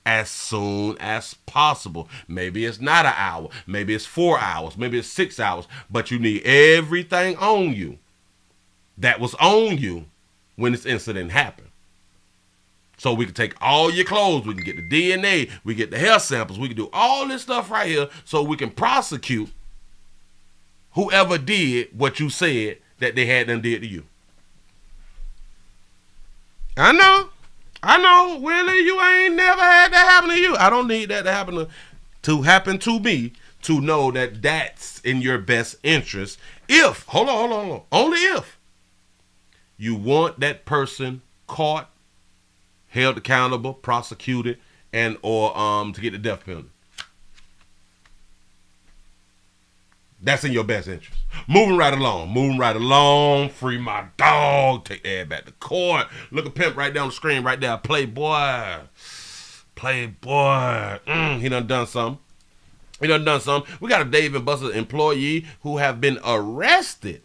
as soon as possible. Maybe it's not an hour. Maybe it's 4 hours. Maybe it's 6 hours. But you need everything on you that was on you when this incident happened. So we can take all your clothes. We can get the DNA. We get the hair samples. We can do all this stuff right here so we can prosecute whoever did what you said that they had done did to you. I know, Willie, you ain't never had that happen to you. I don't need that to happen to me to know that that's in your best interest. If, hold on, only if you want that person caught, held accountable, prosecuted, and or to get the death penalty. That's in your best interest. Moving right along. Free my dog. Take that back to court. Look at Pimp right down the screen right there. Playboy. He done something. We got a Dave & Buster's employee who have been arrested.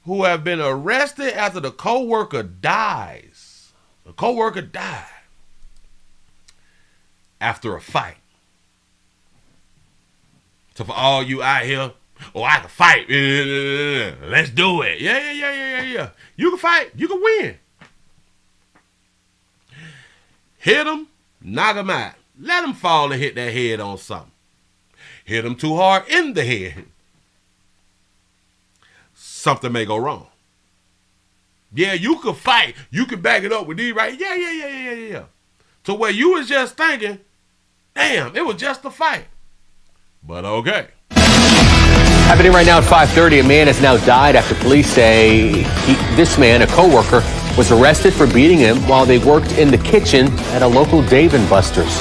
After the co-worker dies. The co-worker died after a fight. So for all you out here, I can fight. Let's do it. Yeah. You can fight. You can win. Hit him, knock him out. Let him fall and hit that head on something. Hit him too hard in the head. Something may go wrong. Yeah, you could fight. You could back it up with these right. Yeah. To where you was just thinking, damn, it was just a fight. But okay. Happening right now at 5:30, a man has now died after police say this man, a co-worker, was arrested for beating him while they worked in the kitchen at a local Dave & Buster's.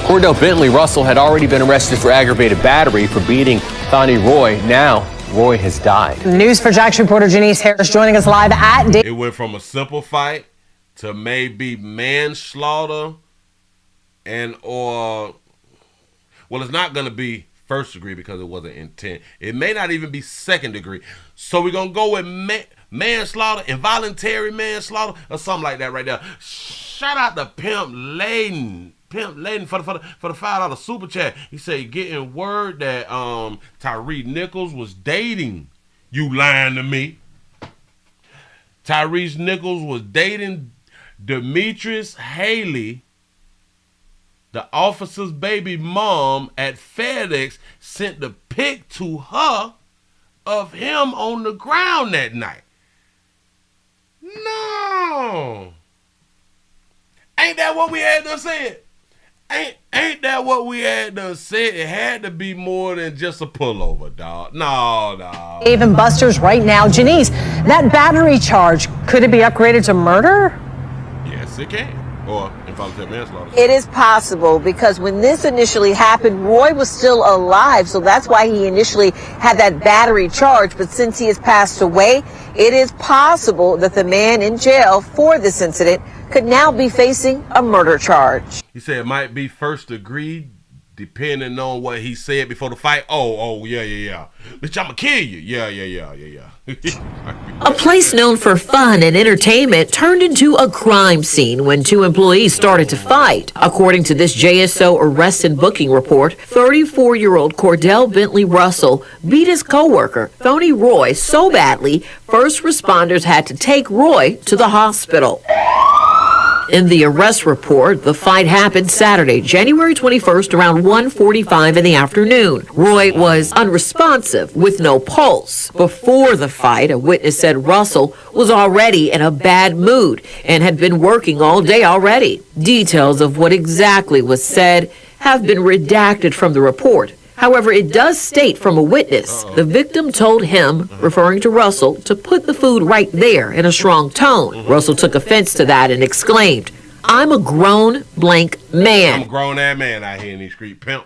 Cordell Bentley Russell had already been arrested for aggravated battery for beating Thani Roy. Now, Roy has died. News for Jax reporter Janice Harris joining us live at It went from a simple fight to maybe manslaughter well, it's not going to be first degree because it wasn't intent. It may not even be second degree. So we're going to go with manslaughter, involuntary manslaughter, or something like that right there. Shout out to Pimp Layden. Pimp Layden for the $5 super chat. He said getting word that Tyree Nichols was dating. You lying to me? Tyrese Nichols was dating Demetrius Haley, the officer's baby mom at FedEx, sent the pic to her of him on the ground that night. No. Ain't that what we had to say? Ain't that what we had to say? It had to be more than just a pullover, dog. No. Dave and Buster's right now. Janice, that battery charge, could it be upgraded to murder? Yes, it can. Or involuntary manslaughter. It is possible because when this initially happened, Roy was still alive. So that's why he initially had that battery charge. But since he has passed away, it is possible that the man in jail for this incident could now be facing a murder charge. He said it might be first degree depending on what he said before the fight. Oh, yeah. Bitch, I'ma kill you. Yeah. A place known for fun and entertainment turned into a crime scene when two employees started to fight. According to this JSO arrest and booking report, 34-year-old Cordell Bentley Russell beat his coworker, Phony Roy, so badly, first responders had to take Roy to the hospital. In the arrest report, the fight happened Saturday, January 21st, around 1:45 in the afternoon. Roy was unresponsive with no pulse. Before the fight, a witness said Russell was already in a bad mood and had been working all day already. Details of what exactly was said have been redacted from the report. However, it does state from a witness the victim told him, referring to Russell, to put the food right there in a strong tone. Russell took offense to that and exclaimed, "I'm a grown blank man." I'm a grown-ass man out here in these streets. Pimp,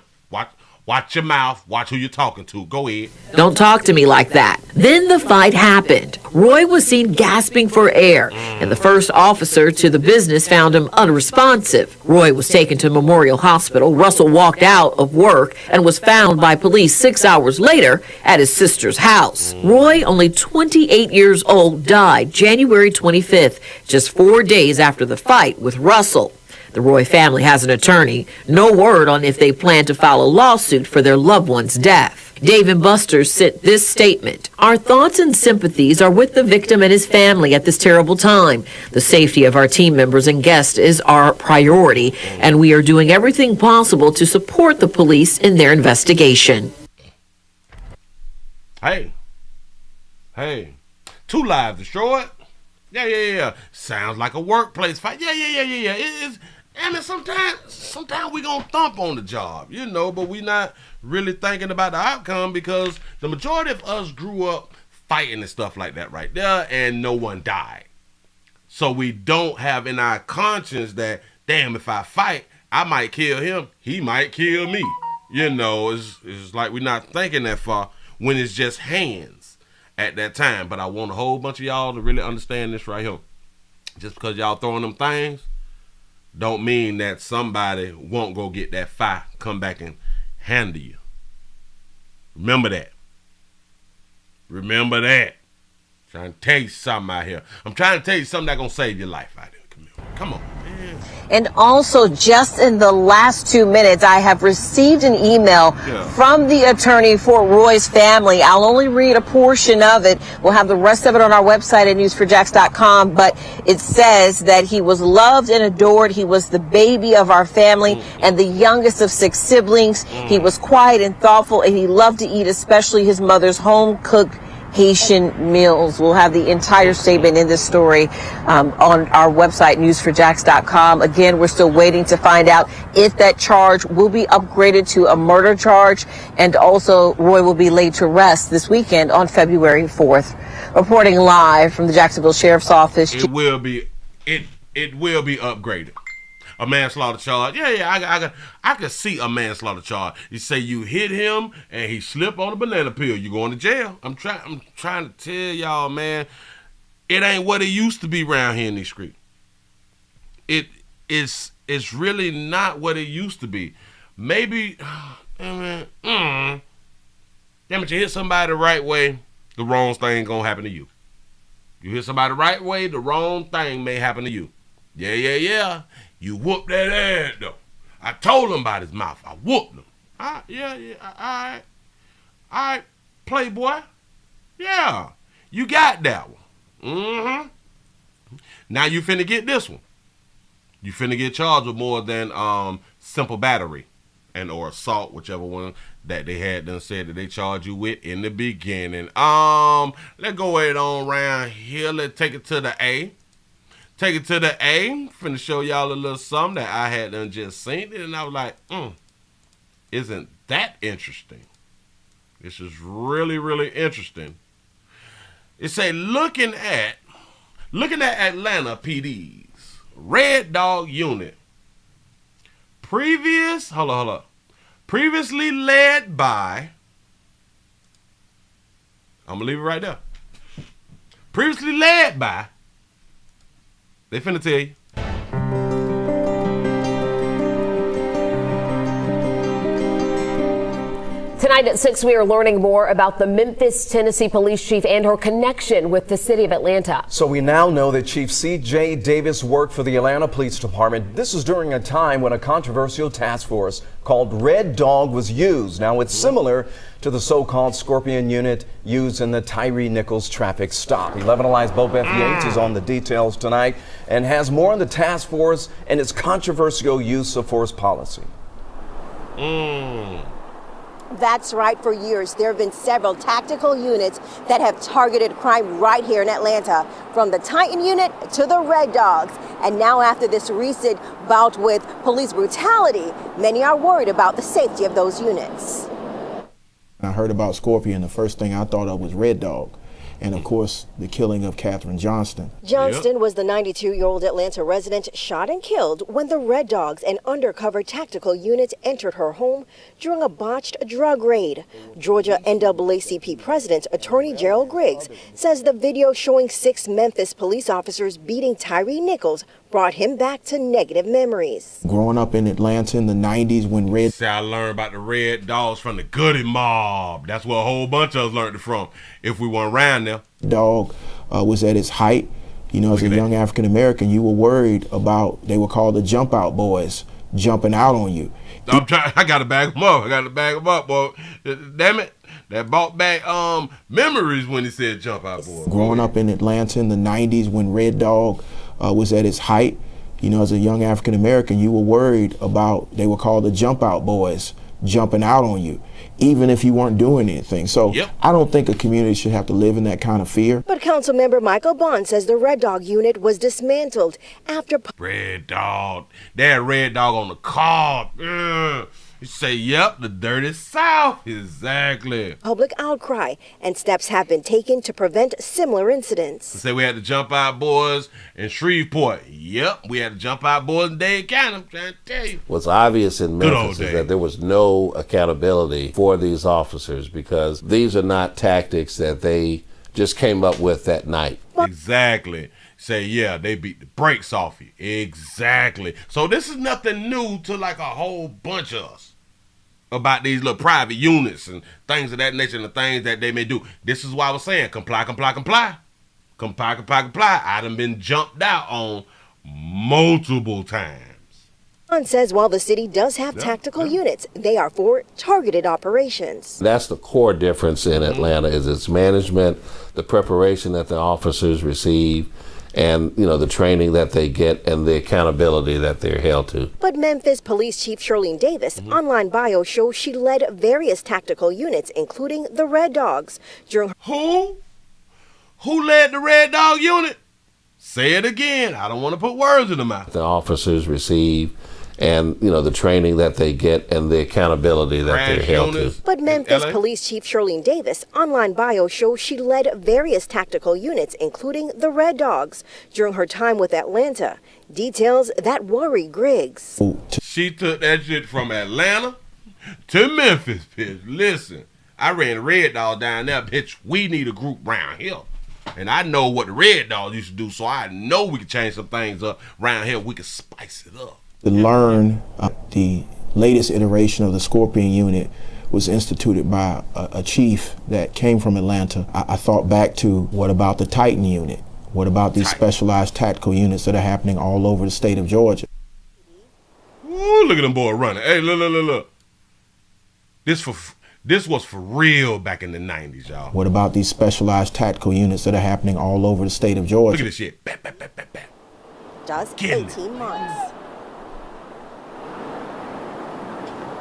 watch your mouth. Watch who you're talking to. Go ahead. Don't talk to me like that. Then the fight happened. Roy was seen gasping for air, and the first officer to the business found him unresponsive. Roy was taken to Memorial Hospital. Russell walked out of work and was found by police 6 hours later at his sister's house. Roy, only 28 years old, died January 25th, just 4 days after the fight with Russell. The Roy family has an attorney. No word on if they plan to file a lawsuit for their loved one's death. Dave and Buster's sent this statement. Our thoughts and sympathies are with the victim and his family at this terrible time. The safety of our team members and guests is our priority, and we are doing everything possible to support the police in their investigation. Hey. 2 lives destroyed. Yeah. Sounds like a workplace fight. Yeah. It is. I mean, sometimes we gonna thump on the job, but we not really thinking about the outcome because the majority of us grew up fighting and stuff like that right there, and no one died. So we don't have in our conscience that, damn, if I fight, I might kill him, he might kill me. It's like we're not thinking that far when it's just hands at that time. But I want a whole bunch of y'all to really understand this right here. Just because y'all throwing them things don't mean that somebody won't go get that fight, come back and handle you. Remember that. Trying to tell you something out here. I'm trying to tell you something that's going to save your life out here. Come on, man. And also, just in the last 2 minutes, I have received an email from the attorney for Roy's family. I'll only read a portion of it. We'll have the rest of it on our website at news4jax.com. But it says that he was loved and adored. He was the baby of our family and the youngest of 6 siblings. He was quiet and thoughtful, and he loved to eat, especially his mother's home-cooked Haitian meals. We'll have the entire statement in this story on our website, news4jax.com. Again, we're still waiting to find out if that charge will be upgraded to a murder charge, and also Roy will be laid to rest this weekend on February 4th. Reporting live from the Jacksonville Sheriff's Office. It will be upgraded. A manslaughter charge. I could see a manslaughter charge. You say you hit him and he slipped on a banana peel, you going to jail. I'm trying to tell y'all, man, it ain't what it used to be around here in these streets. It's it's really not what it used to be. Maybe, damn it, you hit somebody the right way, the wrong thing gonna happen to you. You hit somebody the right way, the wrong thing may happen to you. Yeah. You whooped that ass, though. I told him about his mouth. I whooped him. All right, playboy. Yeah, you got that one. Now you finna get this one. You finna get charged with more than simple battery and or assault, whichever one that they had done said that they charged you with in the beginning. Let's go ahead on around here. Let's take it to the A. Take it to the A. Finna show y'all a little something that I had done just seen it, and I was like, isn't that interesting? This is really, really interesting. It say looking at Atlanta PD's Red Dog unit. Previously led by, I'm gonna leave it right there. Previously led by, they finna tell you. Tonight at 6, we are learning more about the Memphis, Tennessee police chief and her connection with the city of Atlanta. So we now know that Chief C.J. Davis worked for the Atlanta Police Department. This was during a time when a controversial task force called Red Dog was used. Now it's similar to the so-called Scorpion unit used in the Tyree Nichols traffic stop. 11 Alive's Bo Beth Yates is on the details tonight and has more on the task force and its controversial use of force policy. That's right. For years, there have been several tactical units that have targeted crime right here in Atlanta, from the Titan unit to the Red Dogs. And now after this recent bout with police brutality, many are worried about the safety of those units. I heard about Scorpion, the first thing I thought of was Red Dog. And of course, the killing of Katherine Johnston. Johnston was the 92-year-old Atlanta resident shot and killed when the Red Dogs, an undercover tactical unit, entered her home during a botched drug raid. Georgia NAACP President Attorney Gerald Griggs says the video showing 6 Memphis police officers beating Tyree Nichols brought him back to negative memories. Growing up in Atlanta in the 90s when I learned about the Red Dogs from the Goody Mob. That's where a whole bunch of us learned it from, if we weren't around there. Dog was at its height. You know, as a young African American, you were worried about, they were called the jump out boys, jumping out on you. I gotta back them up. Boy. Damn it. That brought back memories when he said jump out boy. Growing up in Atlanta in the 90s when Red Dog was at its height, you know, as a young African American, you were worried about, they were called the jump out boys, jumping out on you, even if you weren't doing anything. So I don't think a community should have to live in that kind of fear. But Councilmember Michael Bond says the Red Dog unit was dismantled after Red Dog. They had Red Dog on the car. You say, yep, the dirty South. Exactly. Public outcry, and steps have been taken to prevent similar incidents. Say we had to jump out boys in Shreveport. Yep, we had to jump out boys in Dade County. I'm trying to tell you. What's obvious in Memphis is that there was no accountability for these officers, because these are not tactics that they just came up with that night. Exactly. Say, yeah, they beat the brakes off you. Exactly. So this is nothing new to like a whole bunch of us about these little private units and things of that nature and the things that they may do. This is why I was saying comply. I done been jumped out on multiple times. Bond says while the city does have tactical units, they are for targeted operations. That's the core difference in Atlanta, is its management, the preparation that the officers receive, and, you know, the training that they get and the accountability that they're held to. But Memphis Police Chief Shirlene Davis' online bio shows she led various tactical units, including the Red Dogs. During Who led the Red Dog unit? Say it again. I don't want to put words in the mouth. The officers receive, and, you know, the training that they get and the accountability that they're held to. But Memphis Police Chief Shirlene Davis' online bio shows she led various tactical units, including the Red Dogs, during her time with Atlanta. Details that worry Griggs. She took that shit from Atlanta to Memphis, bitch. Listen, I ran the Red Dog down there, bitch. We need a group round here. And I know what the Red Dogs used to do, so I know we can change some things up around here. We can spice it up. to learn the latest iteration of the Scorpion unit was instituted by a chief that came from Atlanta. I thought back to, what about the Titan unit? What about these specialized tactical units that are happening all over the state of Georgia? Ooh, look at them boys running. Hey, look. This was for real back in the 90s, y'all. What about these specialized tactical units that are happening all over the state of Georgia? Look at this shit. Bam. Does 18 months.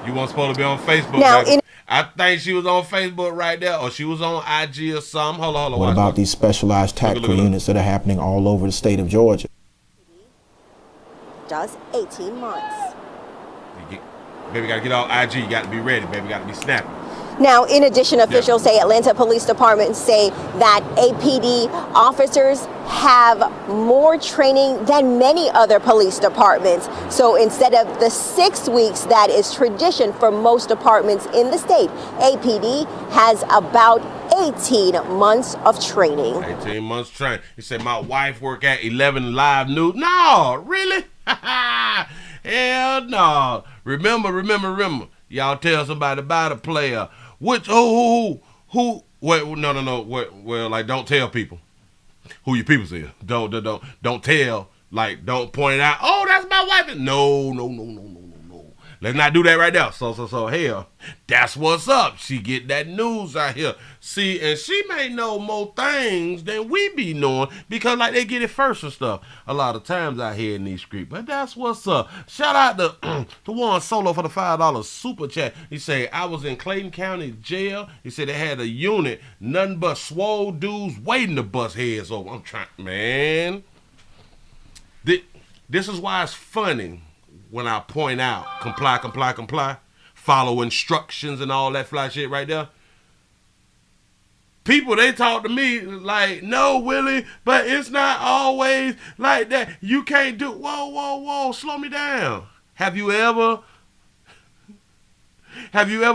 You weren't supposed to be on Facebook. Now, I think she was on Facebook right there, or she was on IG or something. Hold on. What about these specialized tactical units that are happening all over the state of Georgia? Does 18 months. Baby, got to get off IG. You got to be ready. Baby, got to be snappy. Now, in addition, officials say Atlanta Police Department say that APD officers have more training than many other police departments. So instead of the 6 weeks that is tradition for most departments in the state, APD has about 18 months of training. 18 months training. He said, my wife work at 11 Live News. No, really? Hell no. Remember. Y'all tell somebody about a player. Which who? Wait, no. Well, like, don't tell people who your people's is. Don't tell. Like, don't point it out. Oh, that's my wife. No. Let's not do that right now. So hell, that's what's up. She get that news out here. See, and she may know more things than we be knowing because, like, they get it first and stuff a lot of times out here in these streets. But that's what's up. Shout out to Juan Solo for the $5 super chat. He say, I was in Clayton County jail. He said they had a unit, nothing but swole dudes waiting to bust heads over. I'm trying, man. This is why it's funny when I point out, comply, follow instructions and all that fly shit right there. People, they talk to me like, no, Willie, but it's not always like that. You can't do, whoa, slow me down. Have you ever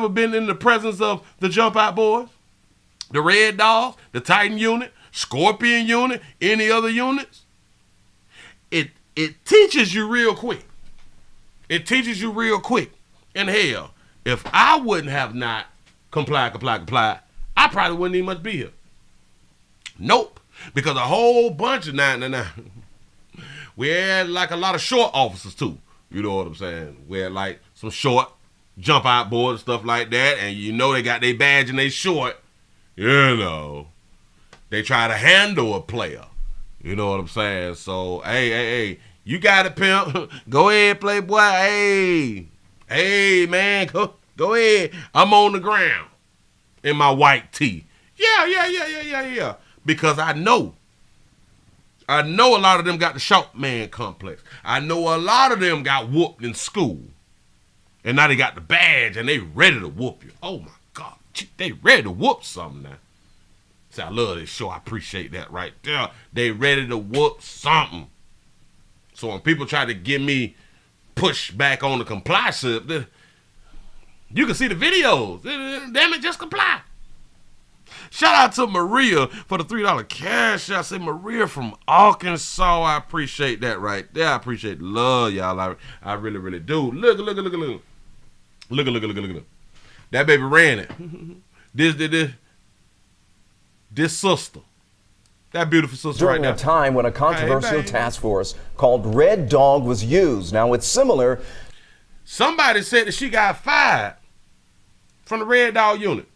been in the presence of the Jump Out Boys, the Red Dogs, the Titan unit, Scorpion unit, any other units? It teaches you real quick. It teaches you real quick. And hell, if I wouldn't have not complied, I probably wouldn't even much be here. Nope. Because a whole bunch of we had like a lot of short officers too. You know what I'm saying? We had like some short jump out boards and stuff like that. And you know they got their badge and they short. You know. They try to handle a player. You know what I'm saying? So, hey. You got it, pimp. Go ahead, playboy. Hey, man, go ahead. I'm on the ground in my white tee. Yeah. Because I know a lot of them got the short man complex. I know a lot of them got whooped in school. And now they got the badge and they ready to whoop you. Oh, my God. They ready to whoop something now. See, I love this show. I appreciate that right there. They ready to whoop something. So when people try to get me pushed back on the comply slip, you can see the videos. Damn it, just comply. Shout out to Maria for the $3 cash. I say Maria from Arkansas. I appreciate that right there. I appreciate love, y'all. I really, really do. Look. Look. That baby ran it. This sister. That beautiful sister during right a time when a controversial task force called Red Dog was used. Now it's similar. Somebody said that she got fired from the Red Dog unit.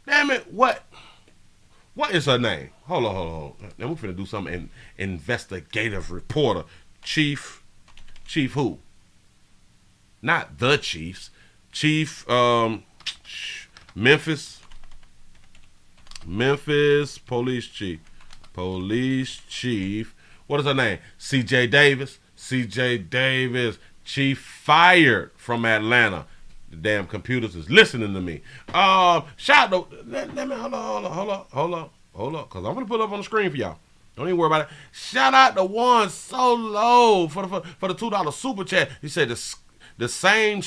Damn it, what is her name? Hold on. Now we're finna do something. Investigative reporter. Chief who? Not the Chiefs. Chief Memphis police chief. What is her name? CJ Davis. Chief fired from Atlanta. The damn computers is listening to me. Shout out. Let me hold on. Cause I'm gonna put it up on the screen for y'all. Don't even worry about it. Shout out to Juan Solo for the $2 super chat. He said the same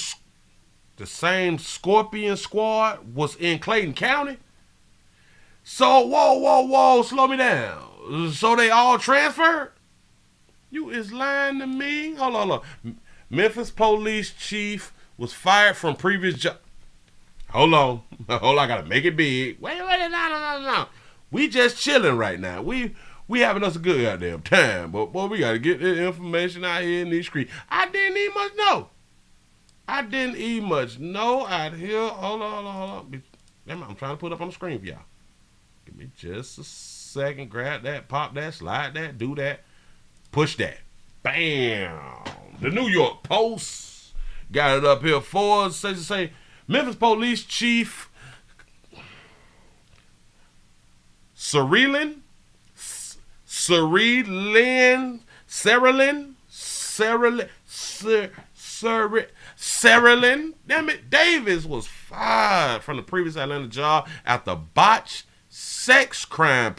Scorpion squad was in Clayton County. So, whoa, slow me down. So they all transferred? You is lying to me? Hold on. Memphis police chief was fired from previous job. Hold on, I gotta make it big. Wait, no. We just chilling right now. We having us a good goddamn time, but boy, we gotta get the information out here in these streets. I didn't eat much know out here. Hold on. I'm trying to put up on the screen for y'all. Give me just a second. Grab that, pop that, slide that, do that, push that. Bam! The New York Post got it up here for us. Say Memphis police chief Sarah Lynn, damn it, Davis was fired from the previous Atlanta job after botched sex crime.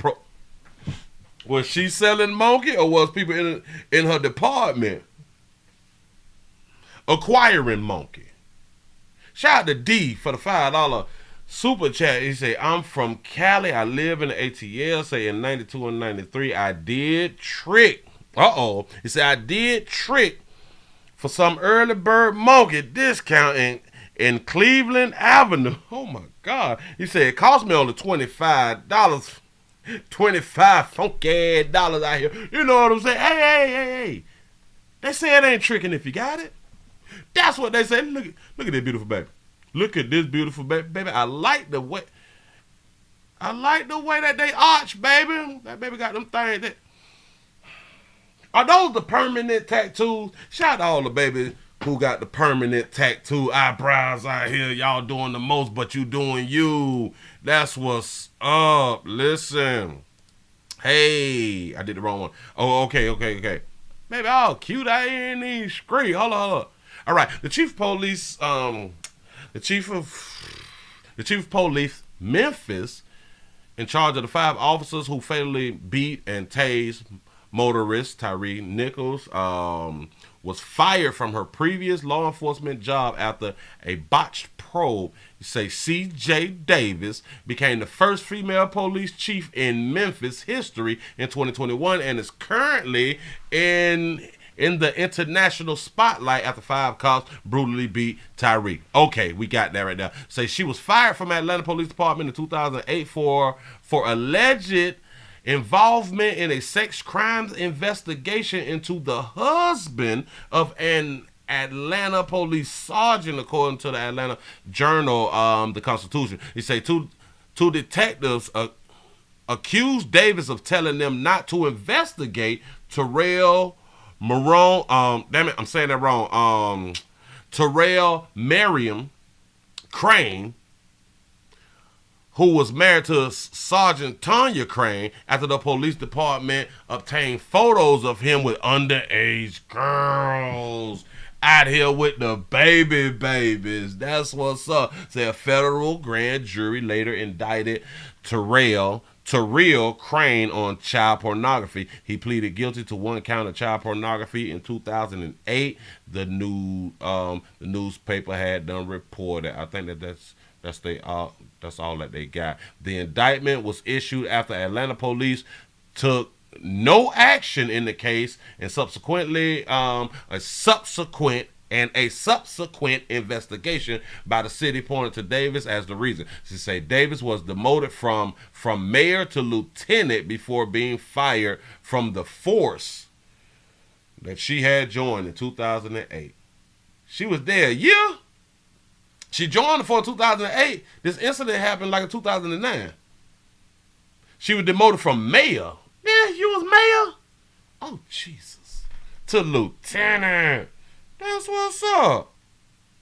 Was she selling monkey or was people in her department acquiring monkey? Shout out to D for the $5 super chat. He say, I'm from Cali. I live in the ATL. Say in 92 and 93, I did trick. He said, I did trick for some early bird monkey discount in Cleveland Avenue. Oh my God. He said, it cost me only $25. 25 funky dollars out here. You know what I'm saying? Hey. They say it ain't tricking if you got it. That's what they say. Look at this beautiful baby. Look at this beautiful baby. I like the way that they arch, baby. That baby got them things that. Are those the permanent tattoos? Shout out to all the babies who got the permanent tattoo eyebrows out here. Y'all doing the most, but you doing you. That's what's up. Listen. Hey, I did the wrong one. Oh, okay. Baby, all cute out here in these streets. Hold on. All right, the chief of police, Memphis, in charge of the 5 officers who fatally beat and tased motorist Tyree Nichols, was fired from her previous law enforcement job after a botched probe. You say C.J. Davis became the first female police chief in Memphis history in 2021 and is currently in the international spotlight after 5 cops brutally beat Tyree. Okay, we got that right now. Say she was fired from Atlanta Police Department in 2008 for alleged involvement in a sex crimes investigation into the husband of an Atlanta police sergeant, according to the Atlanta Journal, the Constitution. He say two detectives accused Davis of telling them not to investigate Terrell Marone. Damn it, I'm saying that wrong. Terrell Merriam Crane, who was married to Sergeant Tanya Crane, after the police department obtained photos of him with underage girls out here with the babies. That's what's up. Say a federal grand jury later indicted Terrell Crane on child pornography. He pleaded guilty to 1 count of child pornography in 2008. The newspaper had done reported. I think that's all that they got. The indictment was issued after Atlanta police took no action in the case, and subsequently a subsequent investigation by the city pointed to Davis as the reason. She said Davis was demoted from mayor to lieutenant before being fired from the force that she had joined in 2008. She was there a year. She joined the force in 2008. This incident happened like in 2009. She was demoted from mayor. Yeah, you was mayor? Oh, Jesus. To lieutenant. That's what's up.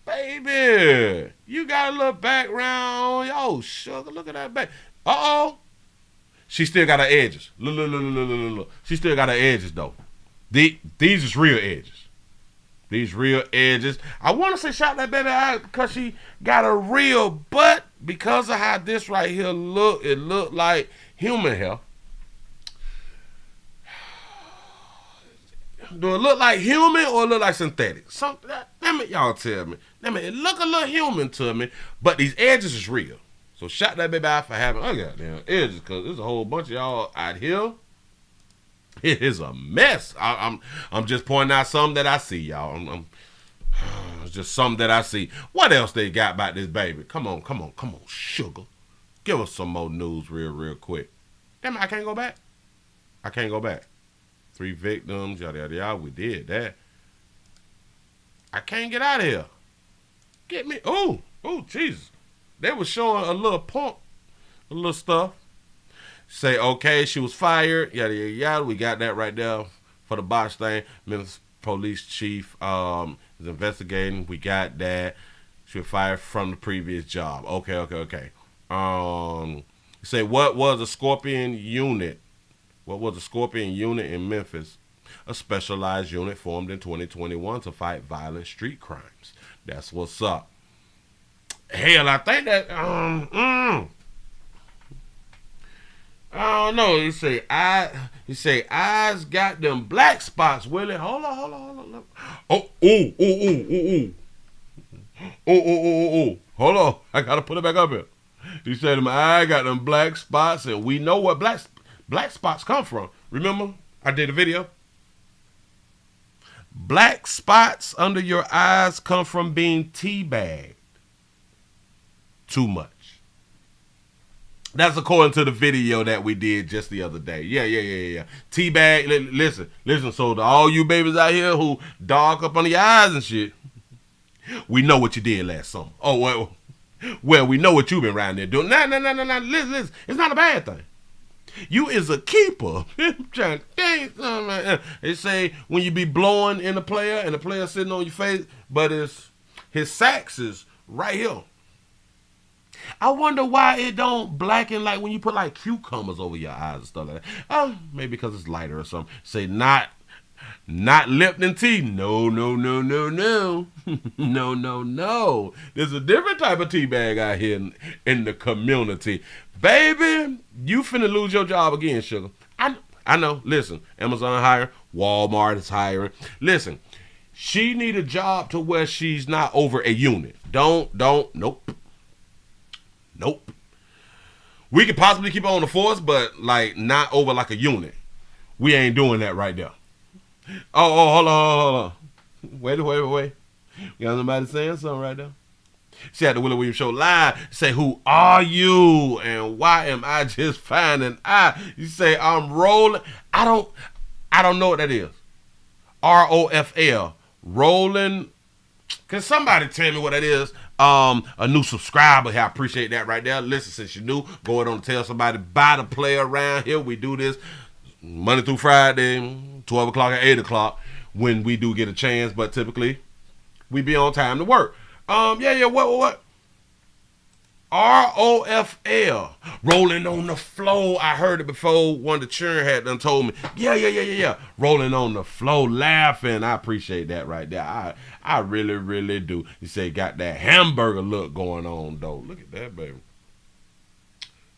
Baby, you got a little background. Oh, sugar, look at that back. Uh-oh. She still got her edges. Look. She still got her edges, though. These is real edges. These real edges. I want to say shout that baby out because she got a real butt. Because of how this right here look, it look like human hair. Do it look like human or look like synthetic? Damn it, y'all tell me. Damn it look a little human to me, but these edges is real. So shout that baby out for having goddamn edges, because there's a whole bunch of y'all out here. It is a mess. I'm just pointing out something that I see, y'all. It's just something that I see. What else they got about this baby? Come on, sugar. Give us some more news real quick. Damn, I can't go back. I can't go back. 3 victims, yada, yada, yada. We did that. I can't get out of here. Get me. Oh, Jesus. They were showing a little pump, a little stuff. Say, okay, she was fired, yada, yada, yada. We got that right there for the botch thing. Memphis police chief is investigating. We got that. She was fired from the previous job. Okay. Say, what was a Scorpion unit? What was a Scorpion unit in Memphis? A specialized unit formed in 2021 to fight violent street crimes. That's what's up. Hell, I think that I don't know. He say eyes got them black spots, Willie. Hold on. Oh. Hold on. I gotta put it back up here. He said them eyes got them black spots, and we know what black spots come from. Remember? I did a video. Black spots under your eyes come from being teabagged too much. That's according to the video that we did just the other day. Yeah. Teabag. Listen. So to all you babies out here who dog up on your eyes and shit, we know what you did last summer. Oh well, we know what you've been around there doing. No. Listen. It's not a bad thing. You is a keeper. I'm trying to tell you something, man. They say when you be blowing in the player and the player sitting on your face, but his sax is right here. I wonder why it don't blacken like when you put like cucumbers over your eyes and stuff like that. Oh, maybe because it's lighter or something. Say not Lipton tea. No. No. There's a different type of tea bag out here in the community. Baby, you finna lose your job again, sugar. I know. Listen, Amazon hiring, Walmart is hiring. Listen, she need a job to where she's not over a unit. Nope. We could possibly keep her on the force, but like not over like a unit. We ain't doing that right there. Oh, hold on. Wait. We got somebody saying something right there. She had the Willie Williams Show live. Say, who are you? And why am I just finding out? You say, I'm rolling. I don't know what that is. ROFL. Rolling. Can somebody tell me what that is? A new subscriber here. I appreciate that right there. Listen, since you're new, go ahead and tell somebody, buy the play around here. We do this Monday through Friday, 12 o'clock and 8 o'clock when we do get a chance, but typically we be on time to work. What? ROFL. Rolling on the flow. I heard it before. One of the children had done told me. Yeah. Rolling on the flow, laughing. I appreciate that right there. I really do. You say got that hamburger look going on though. Look at that baby.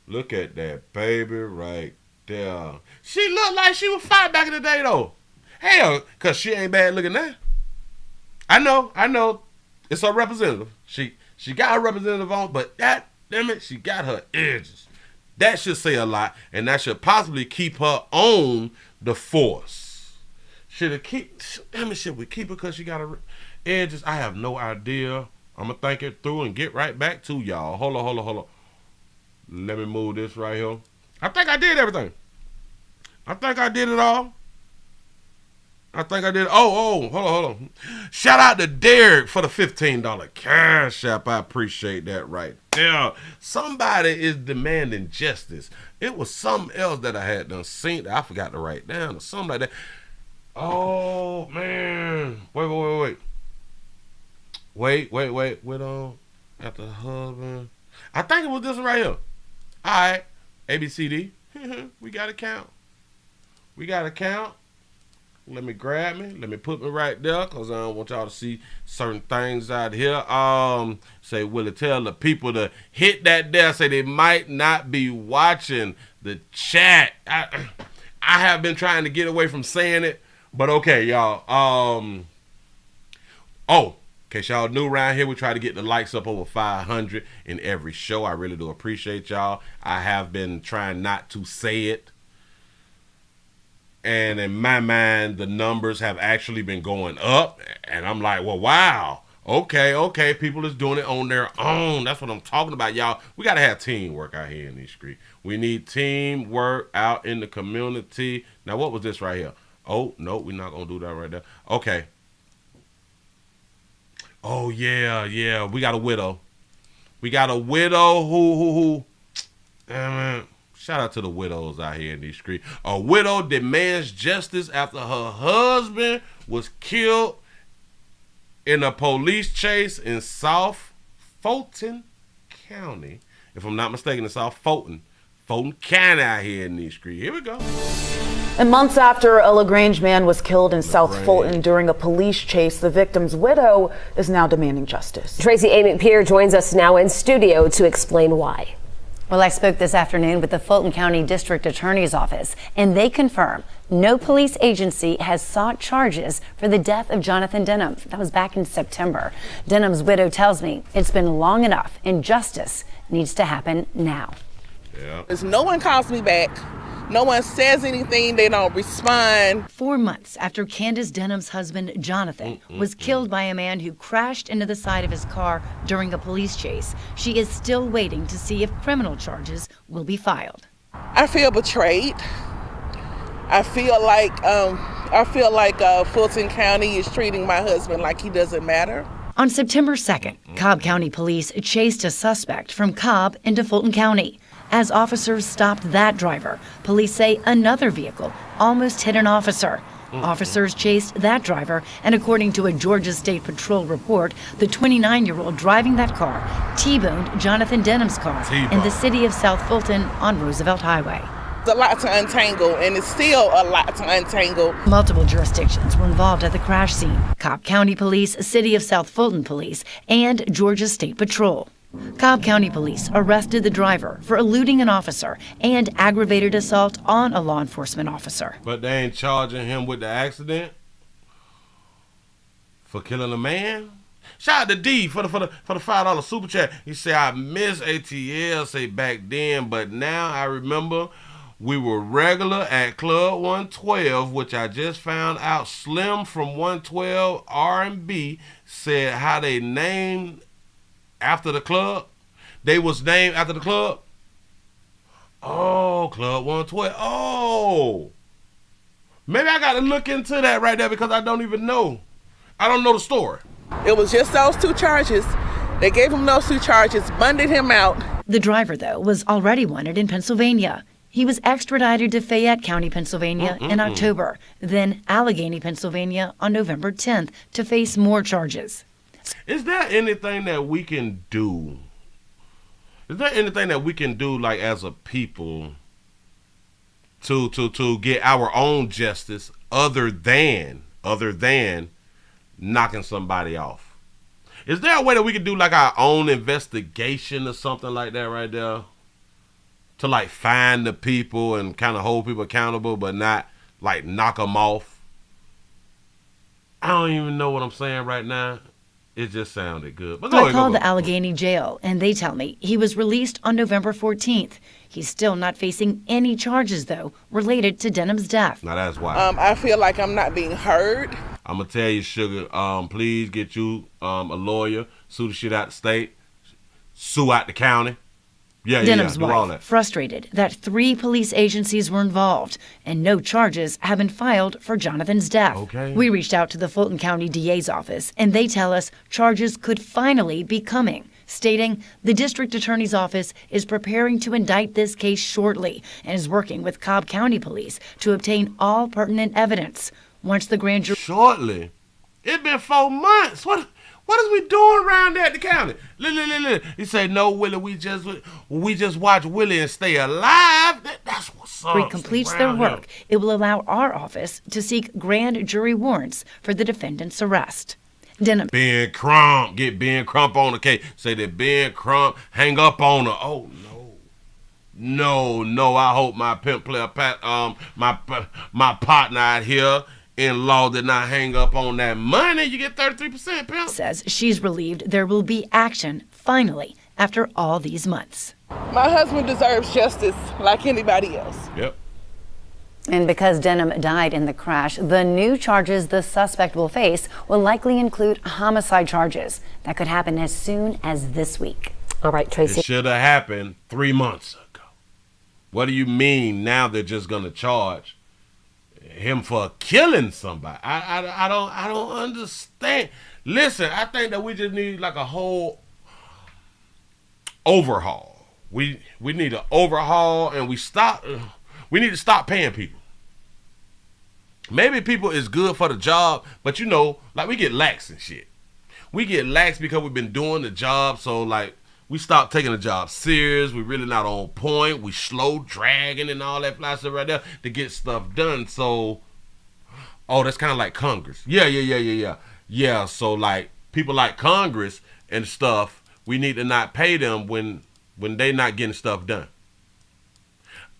Look at that baby right there. She looked like she was fight back in the day though. Hell, cause she ain't bad looking now. I know. It's her representative. She got her representative on, but damn it, she got her edges. That should say a lot, and that should possibly keep her on the force. Should we keep her because she got her edges? I have no idea. I'm gonna think it through and get right back to y'all. Hold on. Let me move this right here. I think I did everything. I think I did it all. Oh, hold on. Shout out to Derek for the $15 cash app. I appreciate that right there. Somebody is demanding justice. It was something else that I had done seen that I forgot to write down or something like that. Oh, man. Wait. Wait on. After the husband. I think it was this one right here. All right. ABCD. We got to count. Let me grab me. Let me put me right there because I don't want y'all to see certain things out here. Say, Willie, tell the people to hit that there. Say they might not be watching the chat. I have been trying to get away from saying it, but okay, y'all. In case y'all new around here, we try to get the likes up over 500 in every show. I really do appreciate y'all. I have been trying not to say it. And in my mind, the numbers have actually been going up. And I'm like, well, wow. Okay. People is doing it on their own. That's what I'm talking about, y'all. We got to have teamwork out here in these streets. We need teamwork out in the community. Now, what was this right here? Oh, no, we're not going to do that right there. Okay. Oh, yeah. We got a widow. We got a widow who shout out to the widows out here in these streets. A widow demands justice after her husband was killed in a police chase in South Fulton County. If I'm not mistaken, it's South Fulton County out here in these streets. Here we go. And months after a LaGrange man was killed in South Fulton during a police chase, the victim's widow is now demanding justice. Tracy Amy Pierre joins us now in studio to explain why. Well, I spoke this afternoon with the Fulton County District Attorney's Office, and they confirm no police agency has sought charges for the death of Jonathan Denham. That was back in September. Denham's widow tells me it's been long enough and justice needs to happen now. Yeah. No one calls me back. No one says anything. They don't respond. 4 months after Candace Denham's husband, Jonathan, was killed by a man who crashed into the side of his car during a police chase, she is still waiting to see if criminal charges will be filed. I feel betrayed. I feel like Fulton County is treating my husband like he doesn't matter. On September 2nd, Cobb County police chased a suspect from Cobb into Fulton County. As officers stopped that driver, police say another vehicle almost hit an officer. Officers chased that driver, and according to a Georgia State Patrol report, the 29-year-old driving that car T-boned Jonathan Denham's car in the city of South Fulton on Roosevelt Highway. There's a lot to untangle, and it's still a lot to untangle. Multiple jurisdictions were involved at the crash scene: Cobb County Police, City of South Fulton Police, and Georgia State Patrol. Cobb County Police arrested the driver for eluding an officer and aggravated assault on a law enforcement officer. But they ain't charging him with the accident for killing a man. Shout out to D for the $5 super chat. He said, I miss ATL, say back then, but now I remember we were regular at Club 112, which I just found out Slim from 112 R&B said how they named after the club. They was named after the club. Oh, Club 112. Oh. Maybe I got to look into that right there because I don't even know. I don't know the story. It was just those two charges. They gave him those two charges, bundled him out. The driver, though, was already wanted in Pennsylvania. He was extradited to Fayette County, Pennsylvania in October, then Allegheny, Pennsylvania on November 10th to face more charges. Is there anything that we can do? Is there anything that we can do, like as a people, to get our own justice other than knocking somebody off? Is there a way that we can do like our own investigation or something like that right there? To like find the people and kind of hold people accountable, but not like knock them off. I don't even know what I'm saying right now. It just sounded good. But I called the Allegheny jail, and they tell me he was released on November 14th. He's still not facing any charges, though, related to Denham's death. Now that's why. I feel like I'm not being heard. I'm going to tell you, Sugar, please get you a lawyer. Sue the shit out the state. Sue out the county. Denham's wife, frustrated that 3 police agencies were involved and no charges have been filed for Jonathan's death. Okay. We reached out to the Fulton County DA's office, and they tell us charges could finally be coming, stating the district attorney's office is preparing to indict this case shortly and is working with Cobb County Police to obtain all pertinent evidence. Once the grand jury... Shortly? It's been 4 months. What is we doing around there at the county? Look. He said, no, Willie, we just watch Willie and stay alive. That's what's up. Completes their work. It will allow our office to seek grand jury warrants for the defendant's arrest. Denham. Ben Crump. Get Ben Crump on the case. Say that Ben Crump hang up on her. Oh, no. No. I hope my pimp player, my partner out here in law did not hang up on that money. You get 33%, pimp. Says she's relieved there will be action, finally, after all these months. My husband deserves justice like anybody else. Yep. And because Denham died in the crash, the new charges the suspect will face will likely include homicide charges. That could happen as soon as this week. All right, Tracy. It should have happened 3 months ago. What do you mean now they're just going to charge him for killing somebody? I don't understand. Listen, I think that we just need like a whole overhaul. We need an overhaul, and we need to stop paying people. Maybe people is good for the job, but you know, like we get lax and shit. We get lax because we've been doing the job, so like we stop taking the job serious. We really not on point. We slow dragging and all that fly stuff right there to get stuff done. So, that's kind of like Congress. Yeah. So like people like Congress and stuff, we need to not pay them when they not getting stuff done.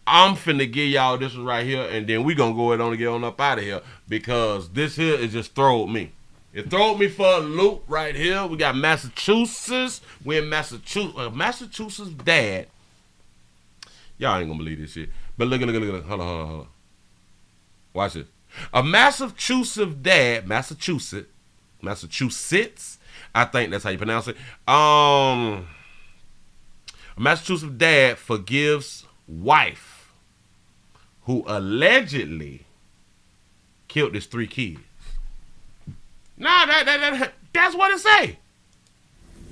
I'm finna give y'all this one right here, and then we gonna go ahead on and get on up out of here, because this here is just throwed me. It throwed me for a loop right here. We got Massachusetts. We're in Massachusetts. Massachusetts dad. Y'all ain't gonna believe this shit. But look. Hold on. Watch this. A Massachusetts dad, Massachusetts, I think that's how you pronounce it. A Massachusetts dad forgives wife who allegedly killed his 3 kids. Nah, that's what it say.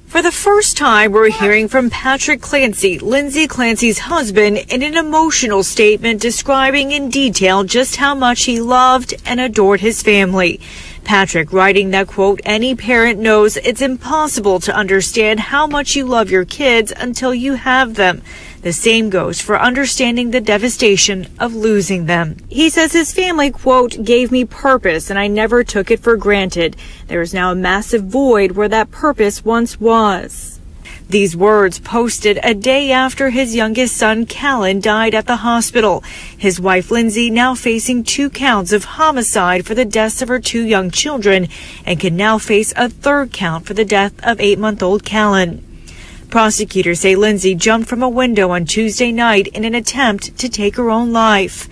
For the first time, we're hearing from Patrick Clancy, Lindsay Clancy's husband, in an emotional statement describing in detail just how much he loved and adored his family. Patrick writing that, quote, any parent knows it's impossible to understand how much you love your kids until you have them. The same goes for understanding the devastation of losing them. He says his family, quote, gave me purpose and I never took it for granted. There is now a massive void where that purpose once was. These words posted a day after his youngest son, Callan, died at the hospital. His wife, Lindsay, now facing 2 counts of homicide for the deaths of her 2 young children and can now face a 3rd count for the death of 8-month-old Callan. Prosecutors say Lindsay jumped from a window on Tuesday night in an attempt to take her own life.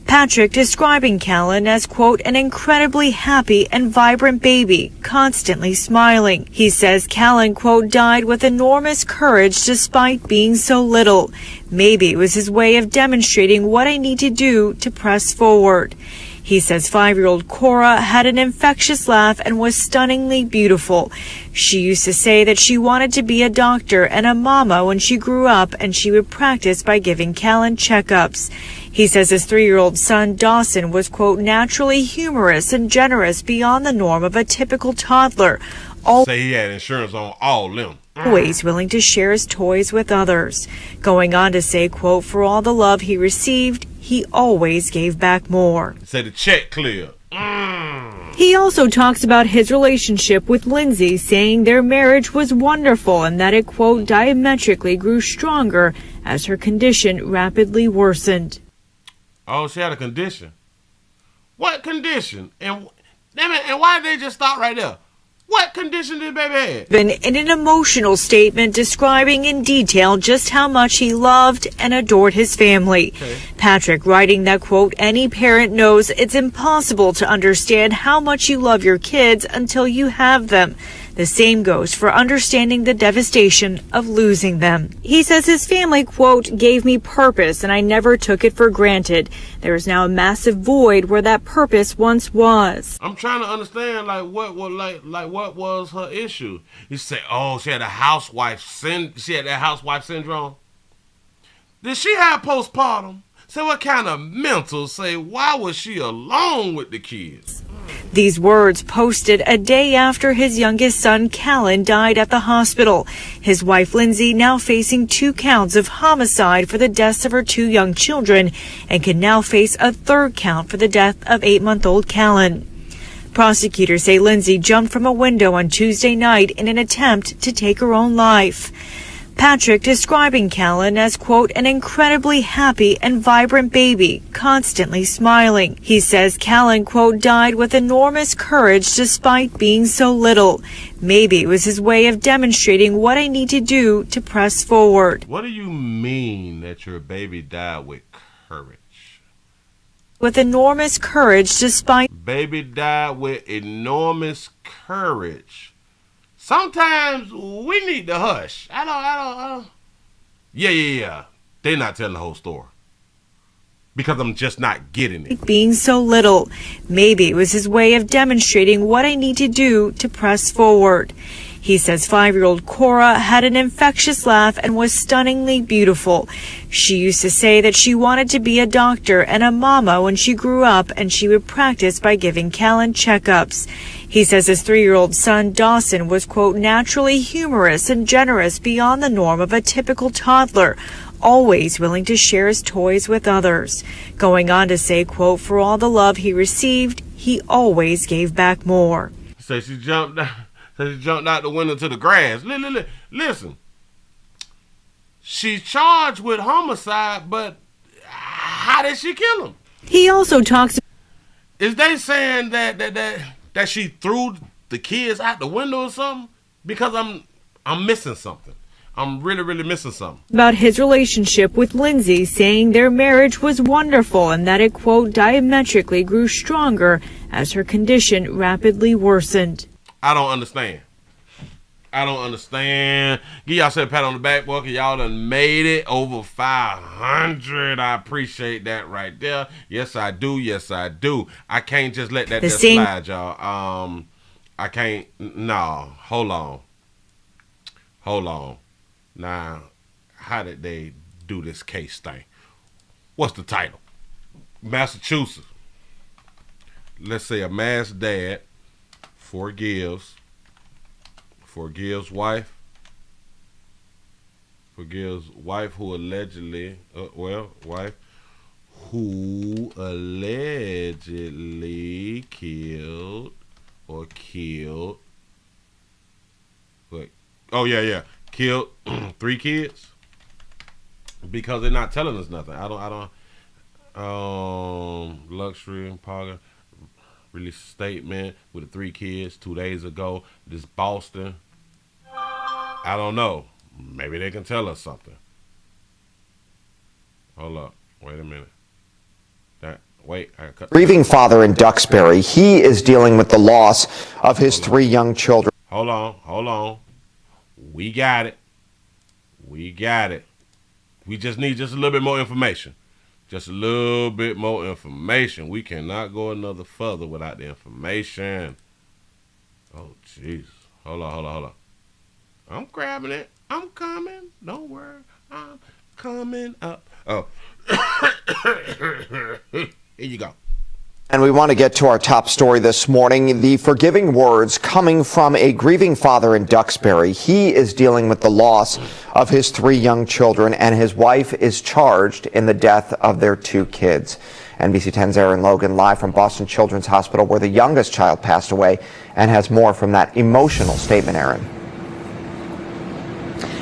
Patrick describing Callan as, quote, an incredibly happy and vibrant baby, constantly smiling. He says Callan, quote, died with enormous courage despite being so little. Maybe it was his way of demonstrating what I need to do to press forward. He says 5-year-old Cora had an infectious laugh and was stunningly beautiful. She used to say that she wanted to be a doctor and a mama when she grew up, and she would practice by giving Callan checkups. He says his 3-year-old son, Dawson, was, quote, naturally humorous and generous beyond the norm of a typical toddler. Say he had insurance on all them. Always willing to share his toys with others. Going on to say, quote, for all the love he received, he always gave back more. Say the check clear. He also talks about his relationship with Lindsay, saying their marriage was wonderful and that it, quote, diametrically grew stronger as her condition rapidly worsened. Oh, she had a condition. What condition? And why did they just stop right there? What condition did baby have? In an emotional statement describing in detail just how much he loved and adored his family. Okay. Patrick writing that, quote, any parent knows it's impossible to understand how much you love your kids until you have them. The same goes for understanding the devastation of losing them. He says his family, quote, gave me purpose and I never took it for granted. There is now a massive void where that purpose once was. I'm trying to understand what was her issue? You say, oh, she had a housewife syndrome. Did she have postpartum? Say what kind of mental? Say why was she alone with the kids? These words posted a day after his youngest son, Callan, died at the hospital. His wife, Lindsay, now facing 2 counts of homicide for the deaths of her 2 young children and can now face a 3rd count for the death of 8-month-old Callan. Prosecutors say Lindsay jumped from a window on Tuesday night in an attempt to take her own life. Patrick describing Callan as, quote, an incredibly happy and vibrant baby, constantly smiling. He says Callan, quote, died with enormous courage despite being so little. Maybe it was his way of demonstrating what I need to do to press forward. What do you mean that your baby died with courage? with enormous courage despite. Baby died with enormous courage. Sometimes we need to hush. I don't. Yeah. They're not telling the whole story. Because I'm just not getting it. Being so little. Maybe it was his way of demonstrating what I need to do to press forward. He says 5-year-old Cora had an infectious laugh and was stunningly beautiful. She used to say that she wanted to be a doctor and a mama when she grew up, and she would practice by giving Callan checkups. He says his 3-year-old son Dawson was, quote, naturally humorous and generous beyond the norm of a typical toddler, always willing to share his toys with others. Going on to say, quote, for all the love he received, he always gave back more. So she jumped out the window to the grass. Listen, she's charged with homicide, but how did she kill him? He also talks. Is they saying that she threw the kids out the window or something? Because I'm missing something. I'm really missing something. About his relationship with Lindsay, saying their marriage was wonderful and that it, quote, diametrically grew stronger as her condition rapidly worsened. I don't understand. Give yourself a pat on the back, boy, 'cause y'all done made it over 500. I appreciate that right there. Yes, I do. I can't just let that just slide, y'all. I can't. No, hold on. Now, how did they do this case thing? What's the title? Massachusetts. Let's say a masked dad forgives wife who allegedly killed killed 3 kids because they're not telling us nothing. I don't luxury parlor released a statement with the 3 kids 2 days ago. This Boston. I don't know. Maybe they can tell us something. Hold up. Wait a minute. Grieving father in Duxbury. He is dealing with the loss of his 3 young children. Hold on. We got it. We just need a little bit more information. We cannot go another further without the information. Oh, Jesus. Hold on. I'm grabbing it. I'm coming. Don't worry. I'm coming up. Oh. Here you go. And we want to get to our top story this morning. The forgiving words coming from a grieving father in Duxbury. He is dealing with the loss of his 3 young children, and his wife is charged in the death of their 2 kids. NBC 10's Aaron Logan live from Boston Children's Hospital, where the youngest child passed away, and has more from that emotional statement, Aaron.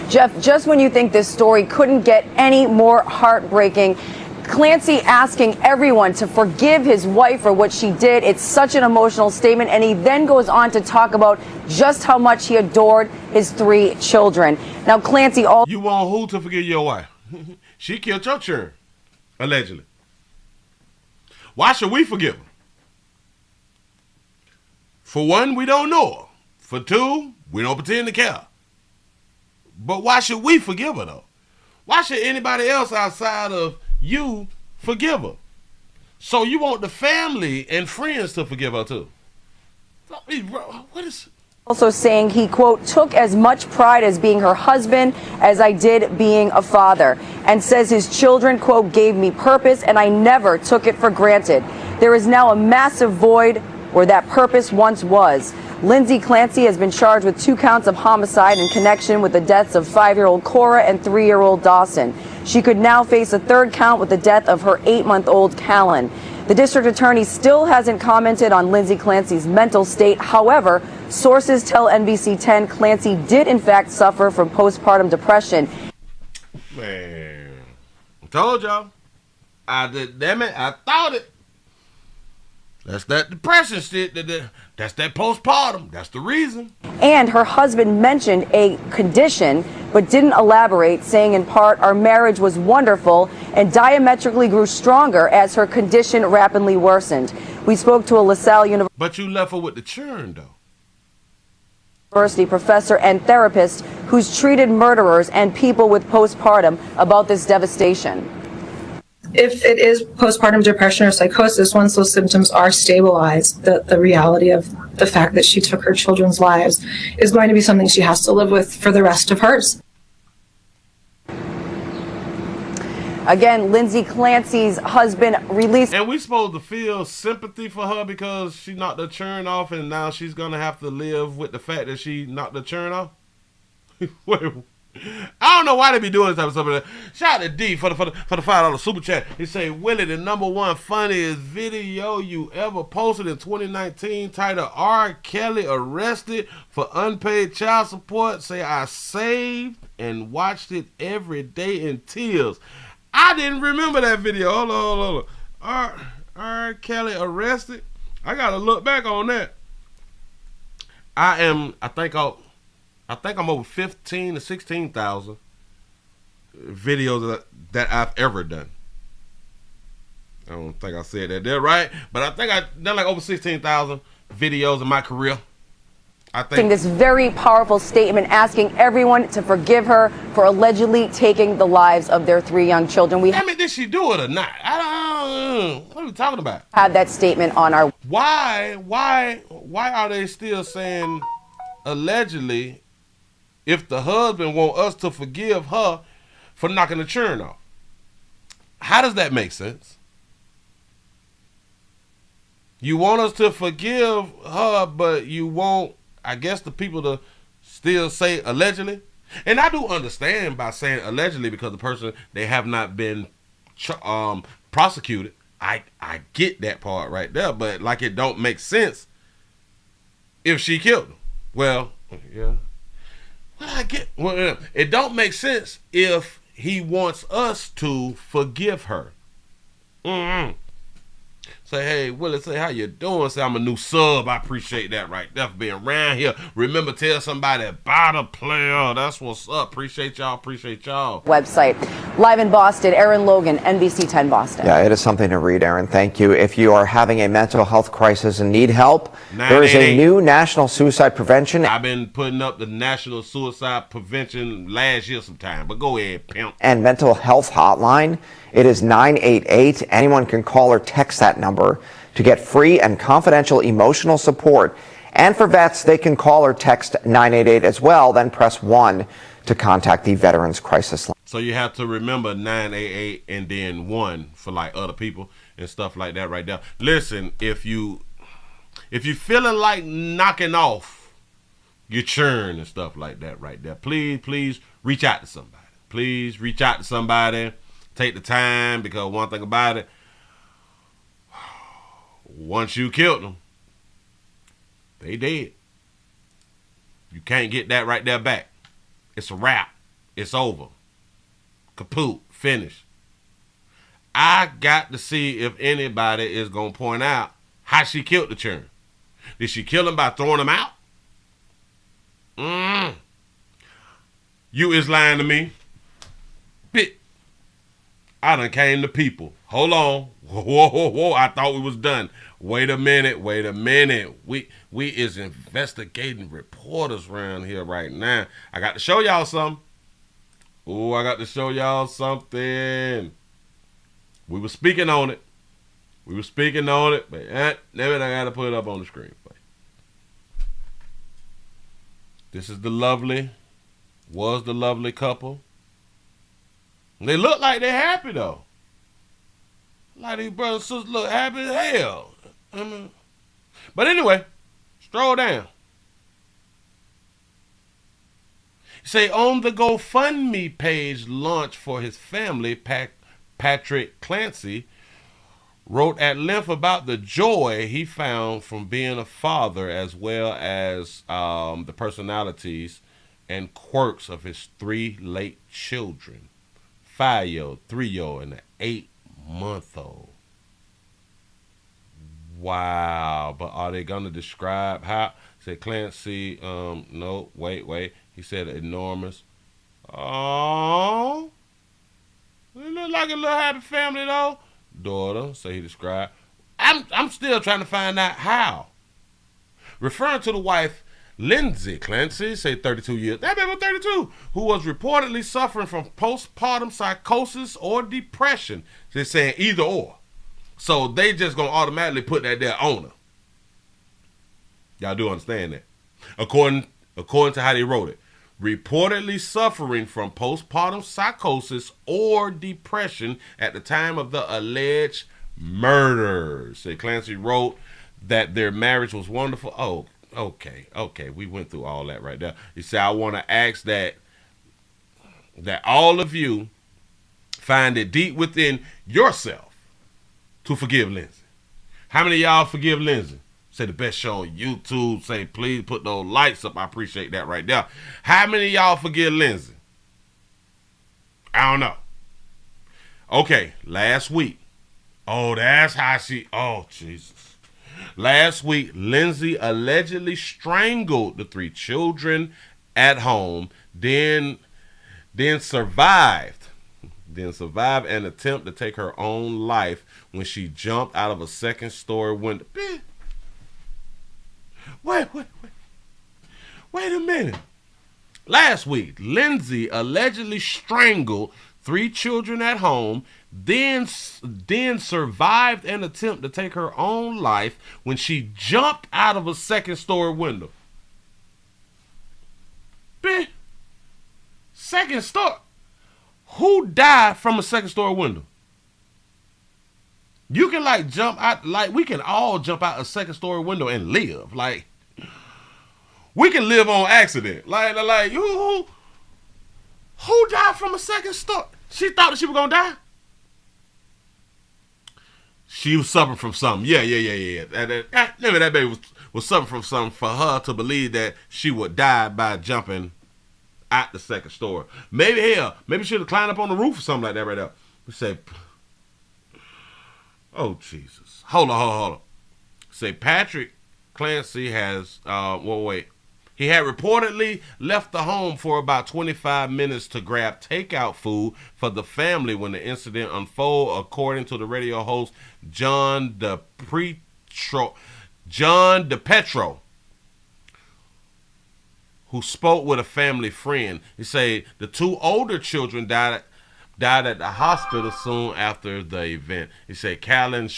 Jeff, just when you think this story couldn't get any more heartbreaking, Clancy asking everyone to forgive his wife for what she did. It's such an emotional statement. And he then goes on to talk about just how much he adored his 3 children. Now, Clancy You want who to forgive your wife? She killed your children, allegedly. Why should we forgive her? For one, we don't know her. For 2, we don't pretend to care. But why should we forgive her, though? Why should anybody else outside of you forgive her? So you want the family and friends to forgive her, too? What is... Also saying he, quote, took as much pride as being her husband as I did being a father, and says his children, quote, gave me purpose and I never took it for granted. There is now a massive void where that purpose once was. Lindsay Clancy has been charged with 2 counts of homicide in connection with the deaths of 5-year-old Cora and 3-year-old Dawson. She could now face a 3rd count with the death of her 8-month-old Callan. The district attorney still hasn't commented on Lindsay Clancy's mental state. However, sources tell NBC 10 Clancy did in fact suffer from postpartum depression. Man, I told y'all. Damn it, I thought it. That's that depression shit. That's that postpartum. That's the reason. And her husband mentioned a condition but didn't elaborate, saying in part, "Our marriage was wonderful and diametrically grew stronger as her condition rapidly worsened." We spoke to a LaSalle University. But you left her with the churn, though. University professor and therapist who's treated murderers and people with postpartum about this devastation. If it is postpartum depression or psychosis, once those symptoms are stabilized, the reality of the fact that she took her children's lives is going to be something she has to live with for the rest of hers. Again, Lindsay Clancy's husband released. And we supposed to feel sympathy for her because she knocked the churn off, and now she's gonna have to live with the fact that she knocked the churn off. Wait, I don't know why they be doing this type of stuff. Shout out to D for the $5 super chat. He say, "Willie, the #1 funniest video you ever posted in 2019, titled R.Kelly arrested for unpaid child support. Say I saved and watched it every day in tears." I didn't remember that video. Hold on. R.Kelly arrested. I gotta look back on that. I think I'm over 15 to 16,000 videos that I've ever done. I don't think I said that there right, but I think I've done like over 16,000 videos in my career. I think this very powerful statement asking everyone to forgive her for allegedly taking the lives of their 3 young children. Did she do it or not? I don't. What are we talking about? Had that statement on our. Why are they still saying allegedly if the husband want us to forgive her for knocking the churn off? How does that make sense? You want us to forgive her, but you want, I guess, the people to still say allegedly. And I do understand by saying allegedly because the person, they have not been prosecuted. I get that part right there, but like it don't make sense if she killed him. Well, yeah. Well, it don't make sense if he wants us to forgive her. Say, "Hey, Willie, say how you doing?" Say, "I'm a new sub. I appreciate that right there for being around here. Remember, tell somebody about a player. That's what's up. Appreciate y'all. Website. Live in Boston, Aaron Logan, NBC 10 Boston. Yeah, it is something to read, Aaron. Thank you. If you are having a mental health crisis and need help, there is a new National Suicide Prevention. I've been putting up the National Suicide Prevention last year sometime, but go ahead, pimp. And mental health hotline. It is 988. Anyone can call or text that number to get free and confidential emotional support. And for vets, they can call or text 988 as well, then press 1 to contact the Veterans Crisis Line. So you have to remember 988 and then 1 for like other people and stuff like that right there. Listen, if you feeling like knocking off your churn and stuff like that right there, please reach out to somebody. Please reach out to somebody. Take the time, because one thing about it, once you killed them, they dead. You can't get that right there back. It's a wrap. It's over. Kaput. Finish. I got to see if anybody is going to point out how she killed the churn. Did she kill him by throwing him out? You is lying to me. Bit. I done came to people. Hold on. Whoa. I thought we was done. Wait a minute. We is investigating reporters around here right now. I got to show y'all something. I got to show y'all something. We were speaking on it. But never I got to put it up on the screen. This is the lovely couple. They look like they're happy, though. Like these brothers and sisters look happy as hell. But anyway, stroll down. Say, on the GoFundMe page launched for his family, Patrick Clancy wrote at length about the joy he found from being a father, as well as the personalities and quirks of his 3 late children. 5-year-old, 3-year-old, and an 8-month-old. Wow. But are they going to describe how? Said Clancy, no, wait. He said enormous Oh, it look like a little happy family though. Daughter, so he described. I'm still trying to find out how. Referring to the wife, Lindsay Clancy, say 32 years, that baby was 32, who was reportedly suffering from postpartum psychosis or depression. They're saying either or. So they just gonna automatically put that there on her. Y'all do understand that? According to how they wrote it. Reportedly suffering from postpartum psychosis or depression at the time of the alleged murder. Say Clancy wrote that their marriage was wonderful. Oh, okay. We went through all that right there. He said, I want to ask that all of you find it deep within yourself to forgive Lindsay. How many of y'all forgive Lindsay? Say the best show on YouTube. Say, please put those lights up. I appreciate that right there. How many of y'all forgive Lindsay? I don't know. Okay, last week. Oh, that's how she... Oh, Jesus. Last week, Lindsay allegedly strangled the 3 children at home, then survived an attempt to take her own life when she jumped out of a second-story window. Wait a minute. Last week, Lindsay allegedly strangled 3 children at home, then survived an attempt to take her own life when she jumped out of a second-story window. Second story? Who died from a second-story window? You can jump out, we can all jump out a second-story window and live. We can live on accident. Who died from a second story? She thought that she was gonna die. She was suffering from something. Yeah. Maybe that baby was suffering from something for her to believe that she would die by jumping out the second story. Maybe she should have climbed up on the roof or something like that right there. We say, oh Jesus. Hold on. Say Patrick Clancy has he had reportedly left the home for about 25 minutes to grab takeout food for the family when the incident unfolded, according to the radio host John DePetro, who spoke with a family friend. He said the 2 older children died at the hospital soon after the event. He said Callan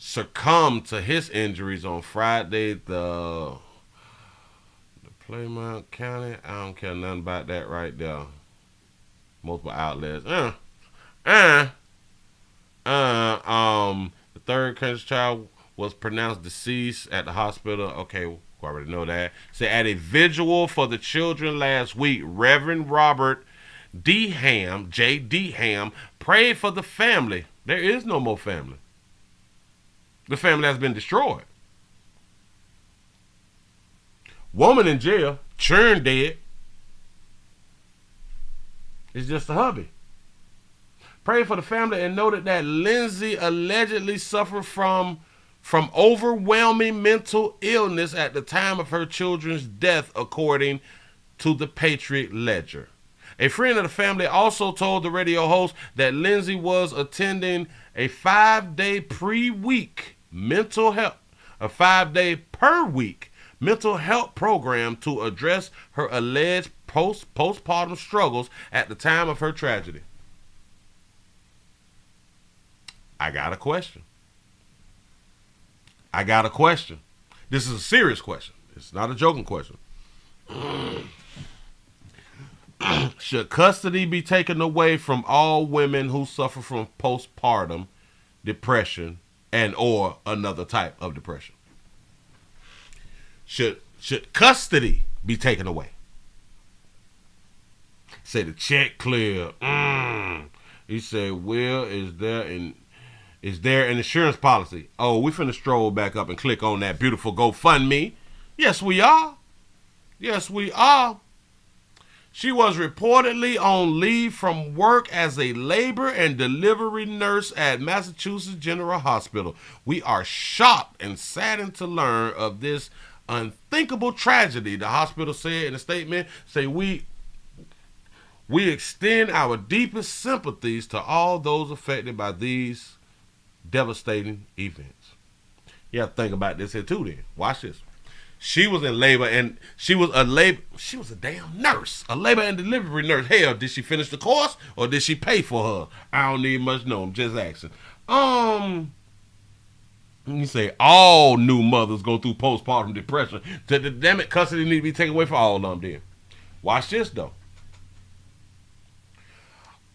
succumbed to his injuries on Friday. The Clayton County, I don't care nothing about that right there. Multiple outlets. The 3rd country child was pronounced deceased at the hospital. Okay, we already know that. So at a vigil for the children last week, Reverend Robert D. Ham, J.D. Ham, prayed for the family. There is no more family. The family has been destroyed. Woman in jail, churn dead. It's just a hubby. Prayed for the family and noted that Lindsay allegedly suffered from overwhelming mental illness at the time of her children's death, according to the Patriot Ledger. A friend of the family also told the radio host that Lindsay was attending a 5-day per-week mental health program to address her alleged postpartum struggles at the time of her tragedy. I got a question. This is a serious question. It's not a joking question. Should custody be taken away from all women who suffer from postpartum depression and or another type of depression? Should custody be taken away? Say the check clear. He said, well, is there an insurance policy? Oh, we finna stroll back up and click on that beautiful GoFundMe. Yes, we are. She was reportedly on leave from work as a labor and delivery nurse at Massachusetts General Hospital. We are shocked and saddened to learn of this unthinkable tragedy, the hospital said in a statement. Say we extend our deepest sympathies to all those affected by these devastating events. You have to think about this here too then. Watch this. She was in labor and she was a damn nurse, a labor and delivery nurse. Hell, did she finish the course or did she pay for her? I don't need much know. I'm just asking. You say all new mothers go through postpartum depression. Damn it, custody need to be taken away from all of them then. Watch this though.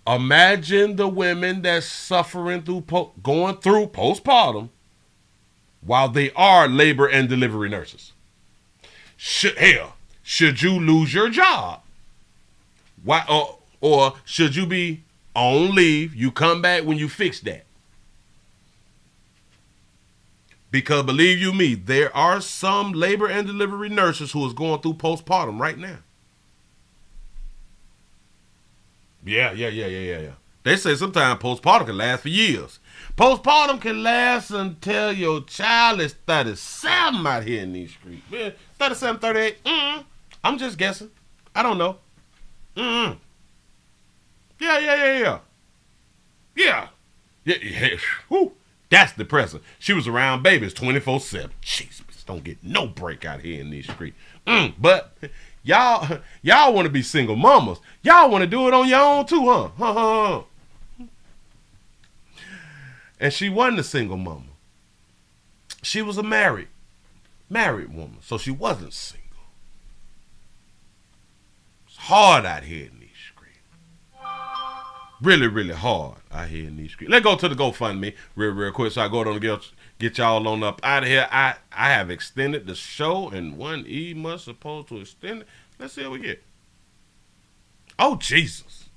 Imagine the women that's suffering through going through postpartum while they are labor and delivery nurses. Should you lose your job? Why? Or should you be on leave? You come back when you fix that. Because believe you me, there are some labor and delivery nurses who is going through postpartum right now. Yeah. They say sometimes postpartum can last for years. Postpartum can last until your child is 37 out here in these streets. 37, 38. I'm just guessing. I don't know. Yeah. Whew. That's depressing. She was around babies 24/7. Jesus, don't get no break out here in these streets. But y'all want to be single mamas. Y'all want to do it on your own too, huh? And she wasn't a single mama. She was a married woman, so she wasn't single. It's hard out here in these streets. Really, really hard out here in these streets. Let's go to the GoFundMe real quick so I go on and get y'all on up out of here. I have extended the show, and 1E must supposed to extend it. Let's see what we get. Oh, Jesus.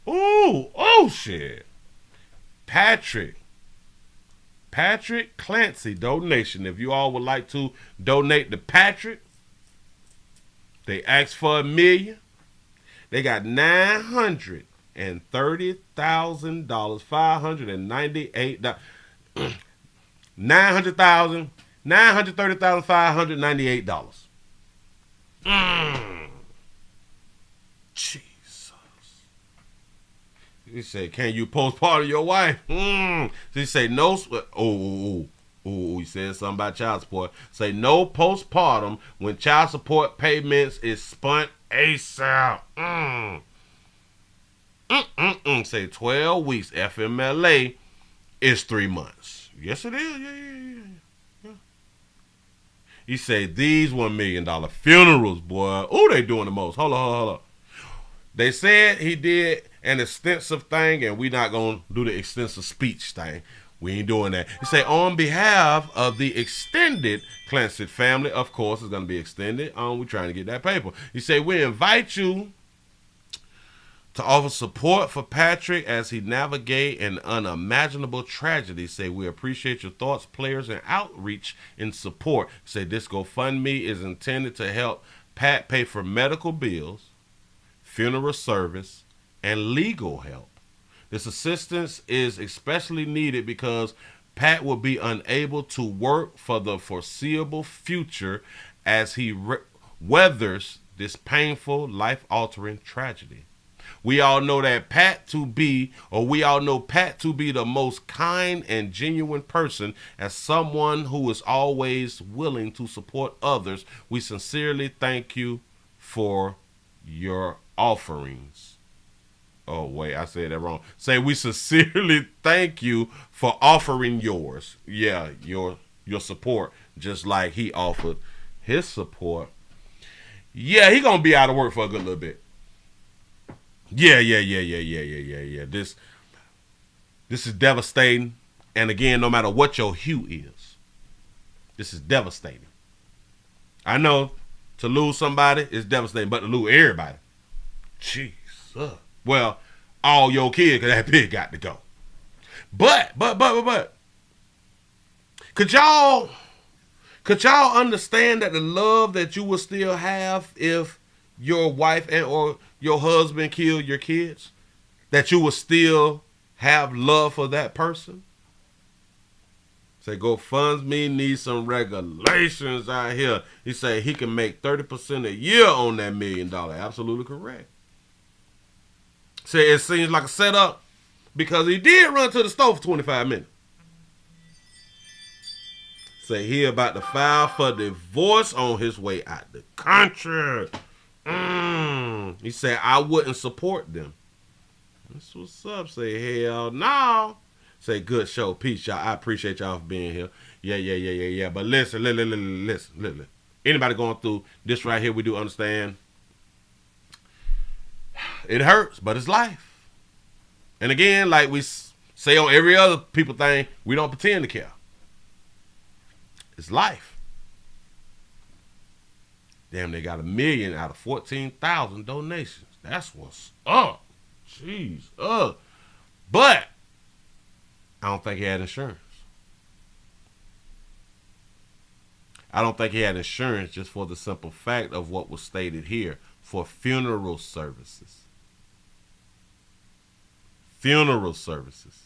Oh, shit. Patrick Clancy donation. If you all would like to donate to Patrick, they asked for $1 million. They got $930,000, $598. $930,598. Jesus. He said, "Can you postpartum your wife?" He said, "No." He said something about child support. Say no postpartum when child support payments is spent ASAP. Say 12 weeks. FMLA is 3 months. Yes, it is. Yeah. He said these $1 million funerals, boy. They doing the most. Hold on. They said he did an extensive thing, and we not going to do the extensive speech thing. We ain't doing that. He say on behalf of the extended Clancy family, of course it's going to be extended. We're trying to get that paper. He say we invite you to offer support for Patrick as he navigate an unimaginable tragedy. Say we appreciate your thoughts, prayers, and outreach in support. Say this GoFundMe is intended to help Pat pay for medical bills, funeral service, and legal help. This assistance is especially needed because Pat will be unable to work for the foreseeable future as he weathers this painful, life-altering tragedy. We all know Pat to be the most kind and genuine person, as someone who is always willing to support others. We sincerely thank you for your offerings. Oh, wait, I said that wrong. Say we sincerely thank you for offering yours. Yeah, your support, just like he offered his support. Yeah, he gonna be out of work for a good little bit. Yeah. This is devastating. And again, no matter what your hue is, this is devastating. I know to lose somebody is devastating, but to lose everybody, Jesus. Well, all your kids, because that pig got to go. But, could y'all understand that the love that you would still have if your wife and or your husband killed your kids? That you would still have love for that person? Say GoFundMe needs some regulations out here. He say he can make 30% a year on that $1 million. Absolutely correct. Say it seems like a setup because he did run to the store for 25 minutes. Say he about to file for divorce on his way out the country. He said, I wouldn't support them. That's what's up. Say, hell no. Say, good show. Peace, y'all. I appreciate y'all for being here. Yeah. But listen. Anybody going through this right here, we do understand. It hurts, but it's life. And again, like we say on every other people thing, we don't pretend to care. It's life. Damn, they got 1 million out of 14,000 donations. That's what's up. Jeez. But I don't think he had insurance. I don't think he had insurance just for the simple fact of what was stated here for funeral services. Funeral services.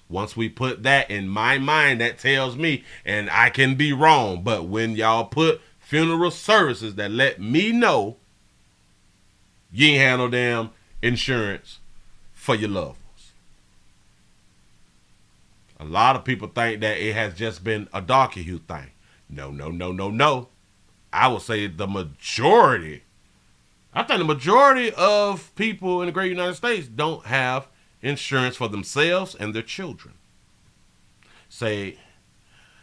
Once we put that in my mind, that tells me, and I can be wrong, but when y'all put funeral services, that let me know you ain't had no damn insurance for your loved ones. A lot of people think that it has just been a darky hue thing. No. I would say the majority, I think the majority of people in the great United States don't have insurance for themselves and their children. Say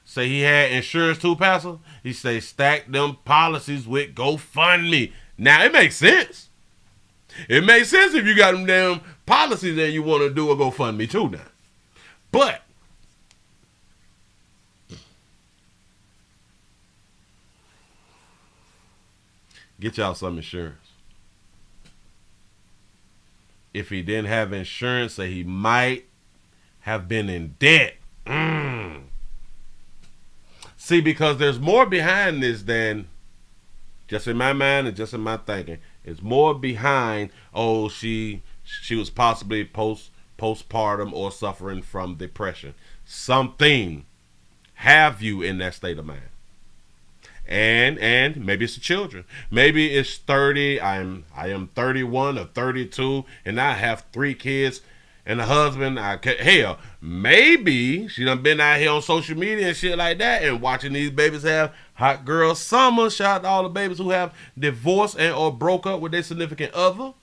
he had insurance too, Pastor. He say stack them policies with GoFundMe. Now it makes sense. It makes sense if you got them damn policies and you want to do a GoFundMe too now. But get y'all some insurance. If he didn't have insurance, say he might have been in debt. See, because there's more behind this than just in my mind and just in my thinking. It's more behind, she was possibly postpartum or suffering from depression. Something have you in that state of mind. And maybe it's the children. Maybe it's 30. I am 31 or 32, and I have 3 kids and a husband. Hell, maybe she done been out here on social media and shit like that, and watching these babies have hot girl summer. Shout out to all the babies who have divorced and or broke up with their significant other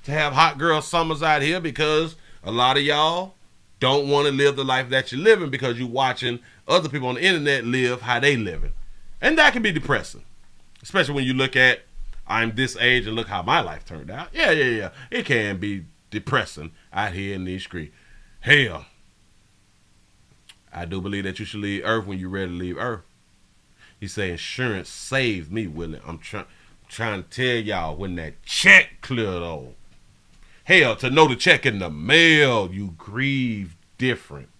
to have hot girl summers out here, because a lot of y'all don't want to live the life that you're living because you're watching other people on the internet live how they living. And that can be depressing, especially when you look at, I'm this age and look how my life turned out. Yeah. It can be depressing out here in these streets. Hell, I do believe that you should leave Earth when you're ready to leave Earth. He say insurance saved me, Willie. I'm trying to tell y'all, when that check cleared off. Hell, to know the check in the mail, you grieve different.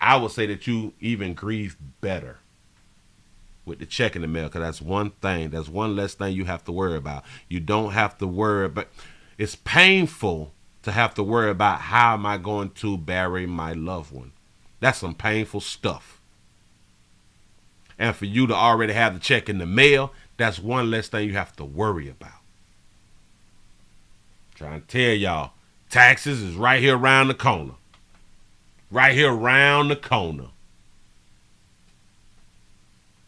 I would say that you even grieve better with the check in the mail, because that's one thing. That's one less thing you have to worry about. You don't have to worry about. It's painful to have to worry about, how am I going to bury my loved one? That's some painful stuff. And for you to already have the check in the mail, that's one less thing you have to worry about. Trying to tell y'all, taxes is right here around the corner. Right here around the corner.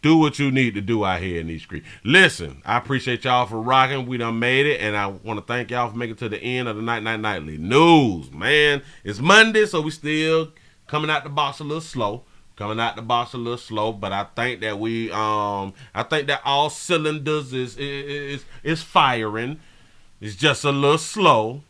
Do what you need to do out here in these streets. Listen, I appreciate y'all for rocking. We done made it, and I want to thank y'all for making it to the end of the Nightly News, man. It's Monday, so we still coming out the box a little slow. But I think that I think that all cylinders is firing. It's just a little slow.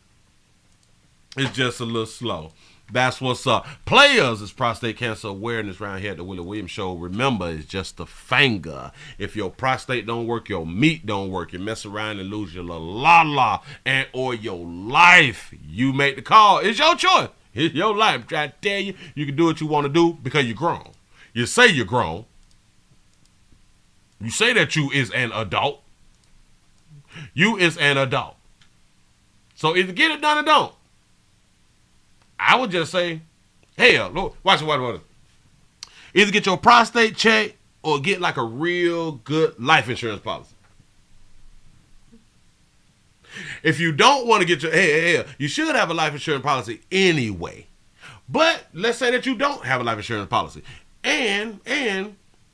That's what's up. Players is prostate cancer awareness around here at the Willie Williams Show. Remember, it's just a finger. If your prostate don't work, your meat don't work. You mess around and lose your la and or your life. You make the call. It's your choice. It's your life. I'm trying to tell you, you can do what you want to do because you're grown. You say you're grown. You say that you is an adult. You is an adult. So either get it done or don't. I would just say, hell, look, watch it. Either get your prostate checked or get like a real good life insurance policy. If you don't want to get your, you should have a life insurance policy anyway. But let's say that you don't have a life insurance policy and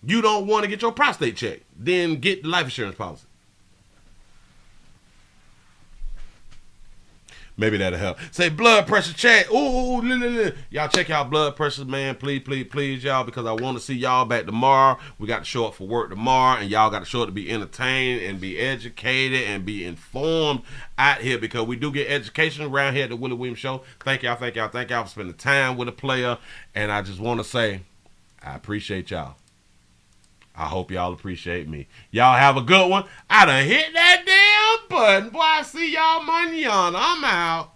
you don't want to get your prostate checked, then get the life insurance policy. Maybe that'll help. Say blood pressure check. Ooh, y'all check y'all blood pressures, man. Please, y'all, because I want to see y'all back tomorrow. We got to show up for work tomorrow, and y'all got to show up to be entertained and be educated and be informed out here, because we do get education around here at the Willie Williams Show. Thank y'all for spending time with a player, and I just want to say I appreciate y'all. I hope y'all appreciate me. Y'all have a good one. I done hit that damn button. Boy, I see y'all manana. I'm out.